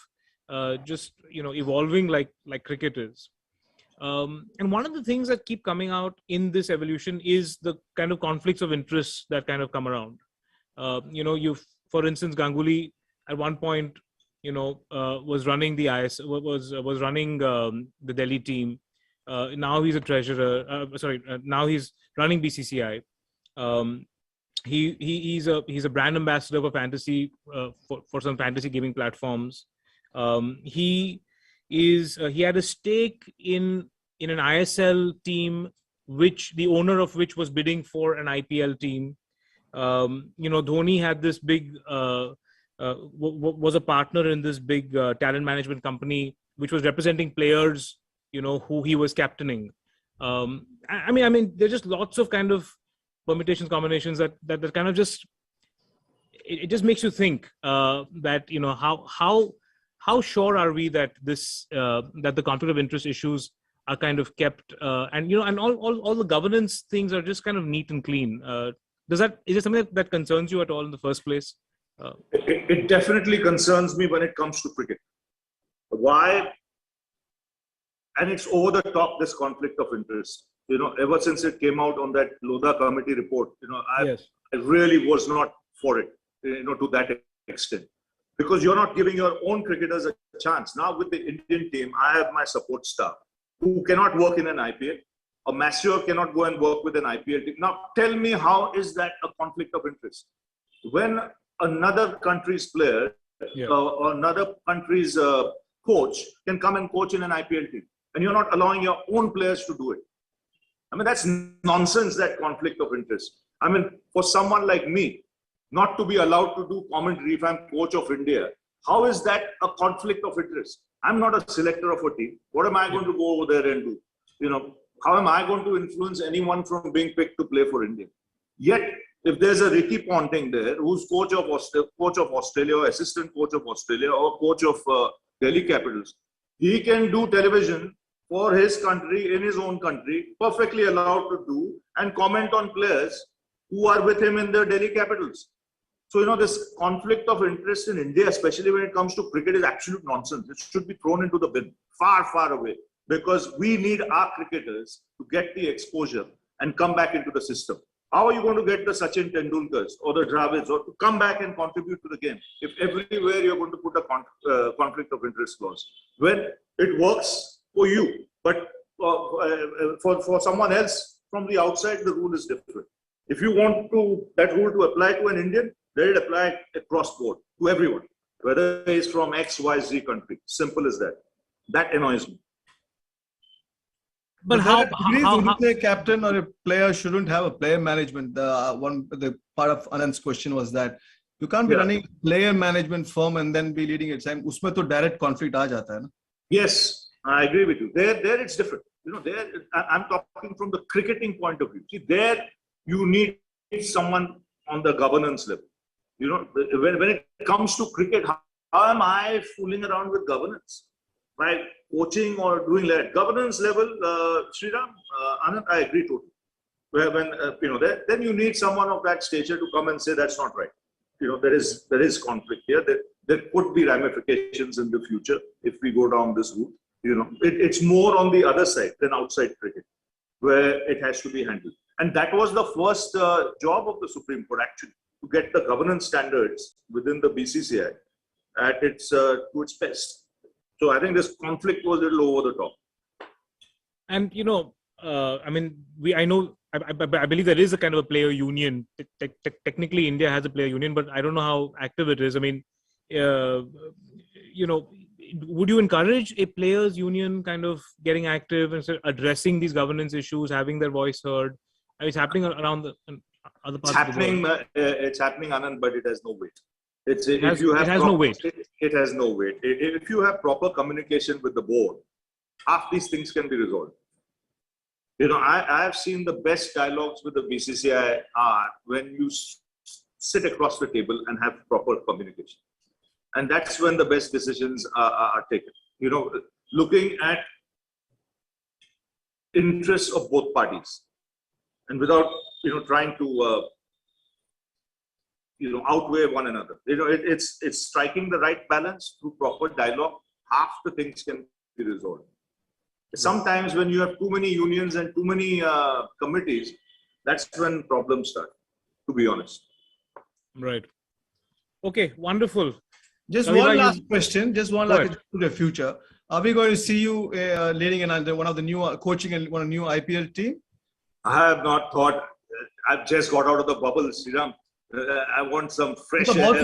just evolving like cricket is. And one of the things that keep coming out in this evolution is the kind of conflicts of interest that kind of come around. For instance, Ganguly at one point, was running the was running the Delhi team. Now he's a treasurer. Now he's running BCCI. He's a brand ambassador for fantasy for some fantasy gaming platforms. He had a stake in an ISL team, which the owner of which was bidding for an IPL team. Dhoni had this big was a partner in this big talent management company, which was representing players who he was captaining. I mean, there's just lots of kind of permutations, combinations that kind of just, it just makes you think that, how sure are we that this, that the conflict of interest issues are kind of kept, and all the governance things are just kind of neat and clean. Is it something that concerns you at all in the first place? It definitely concerns me when it comes to cricket. Why? And it's over the top, this conflict of interest. Ever since it came out on that Lodha committee report, I really was not for it, to that extent. Because you're not giving your own cricketers a chance. Now with the Indian team, I have my support staff who cannot work in an IPL. A masseur cannot go and work with an IPL team. Now tell me, how is that a conflict of interest? When another country's player or another country's coach can come and coach in an IPL team, and you're not allowing your own players to do it. I mean, that's nonsense, that conflict of interest. I mean, for someone like me, not to be allowed to do commentary if I'm coach of India, how is that a conflict of interest? I'm not a selector of a team. What am I going to go over there and do? How am I going to influence anyone from being picked to play for India? Yet, if there's a Ricky Ponting there, who's coach of Australia, or assistant coach of Australia, or coach of Delhi Capitals, he can do television for his country, in his own country, perfectly allowed to do, and comment on players who are with him in the Delhi Capitals. So, this conflict of interest in India, especially when it comes to cricket, is absolute nonsense. It should be thrown into the bin, far, far away. because we need our cricketers to get the exposure and come back into the system. How are you going to get the Sachin Tendulkars or the Dravids or to come back and contribute to the game if everywhere you're going to put a conflict of interest clause? When it works for you, but for someone else from the outside, the rule is different. If you want that rule to apply to an Indian, let it apply across board to everyone, whether he's from X, Y, Z country. Simple as that. That annoys me. But how would you say a captain or a player shouldn't have a player management? The part of Anand's question was that you can't be running a player management firm and then be leading it. Usme to direct conflict aa jata hai na? Yes, I agree with you. There it's different. There I'm talking from the cricketing point of view. See, there you need someone on the governance level. When it comes to cricket, how am I fooling around with governance? By coaching or doing that governance level, Sriram, Anand, I agree totally. Then you need someone of that stature to come and say that's not right. There is conflict here. There could be ramifications in the future if we go down this route. It's more on the other side than outside cricket, where it has to be handled. And that was the first job of the Supreme Court, actually, to get the governance standards within the BCCI at to its best. So I think this conflict was a little over the top. And I believe there is a kind of a player union. Technically, India has a player union, but I don't know how active it is. Would you encourage a players union kind of getting active and addressing these governance issues, having their voice heard? It's happening around the other parts of the world. It's happening, Anand, but it has no weight. It has no weight. It has no weight. If you have proper communication with the board, half these things can be resolved. I have seen the best dialogues with the BCCI are when you sit across the table and have proper communication. And that's when the best decisions are taken. Looking at interests of both parties and without, trying to outweigh one another. It's striking the right balance through proper dialogue. Half the things can be resolved. Sometimes when you have too many unions and too many committees, that's when problems start, to be honest. Right. Okay, wonderful. Just one last question, to the future. Are we going to see you leading one of the new coaching and one of the new IPL team? I have not thought. I've just got out of the bubble, Sriram. I want some fresh air.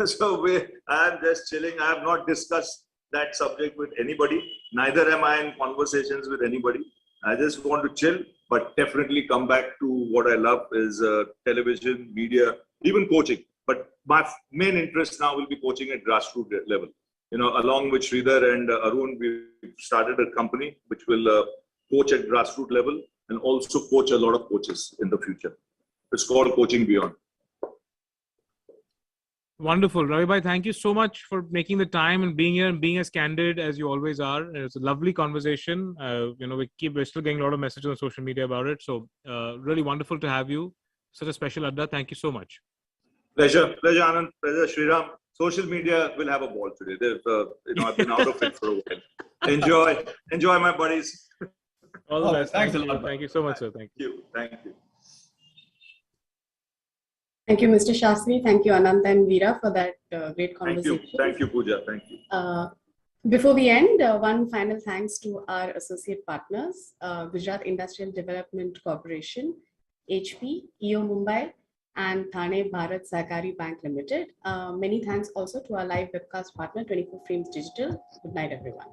So I'm just chilling. I have not discussed that subject with anybody. Neither am I in conversations with anybody. I just want to chill, but definitely come back to what I love is television, media, even coaching. But my main interest now will be coaching at grassroots level. Along with Sridhar and Arun, we've started a company which will coach at grassroots level and also coach a lot of coaches in the future. It's called Coaching Beyond. Wonderful. Ravi bhai, thank you so much for making the time and being here and being as candid as you always are. It's a lovely conversation. We're still getting a lot of messages on social media about it. So really wonderful to have you. Such a special Adda. Thank you so much. Pleasure, Anand. Pleasure, Sriram. Social media will have a ball today. I've been out of it for a while. Enjoy, my buddies. All the best. Thanks a lot. Thank you so much, sir. Thank you. Thank you. Thank you, Mr. Shastri. Thank you, Anand and Veera, for that great conversation. Thank you, Pooja. Thank you. Before we end, one final thanks to our associate partners, Gujarat Industrial Development Corporation, HP, EO Mumbai, and Thane Bharat Sahakari Bank Limited. Many thanks also to our live webcast partner, 24 Frames Digital. Good night, everyone.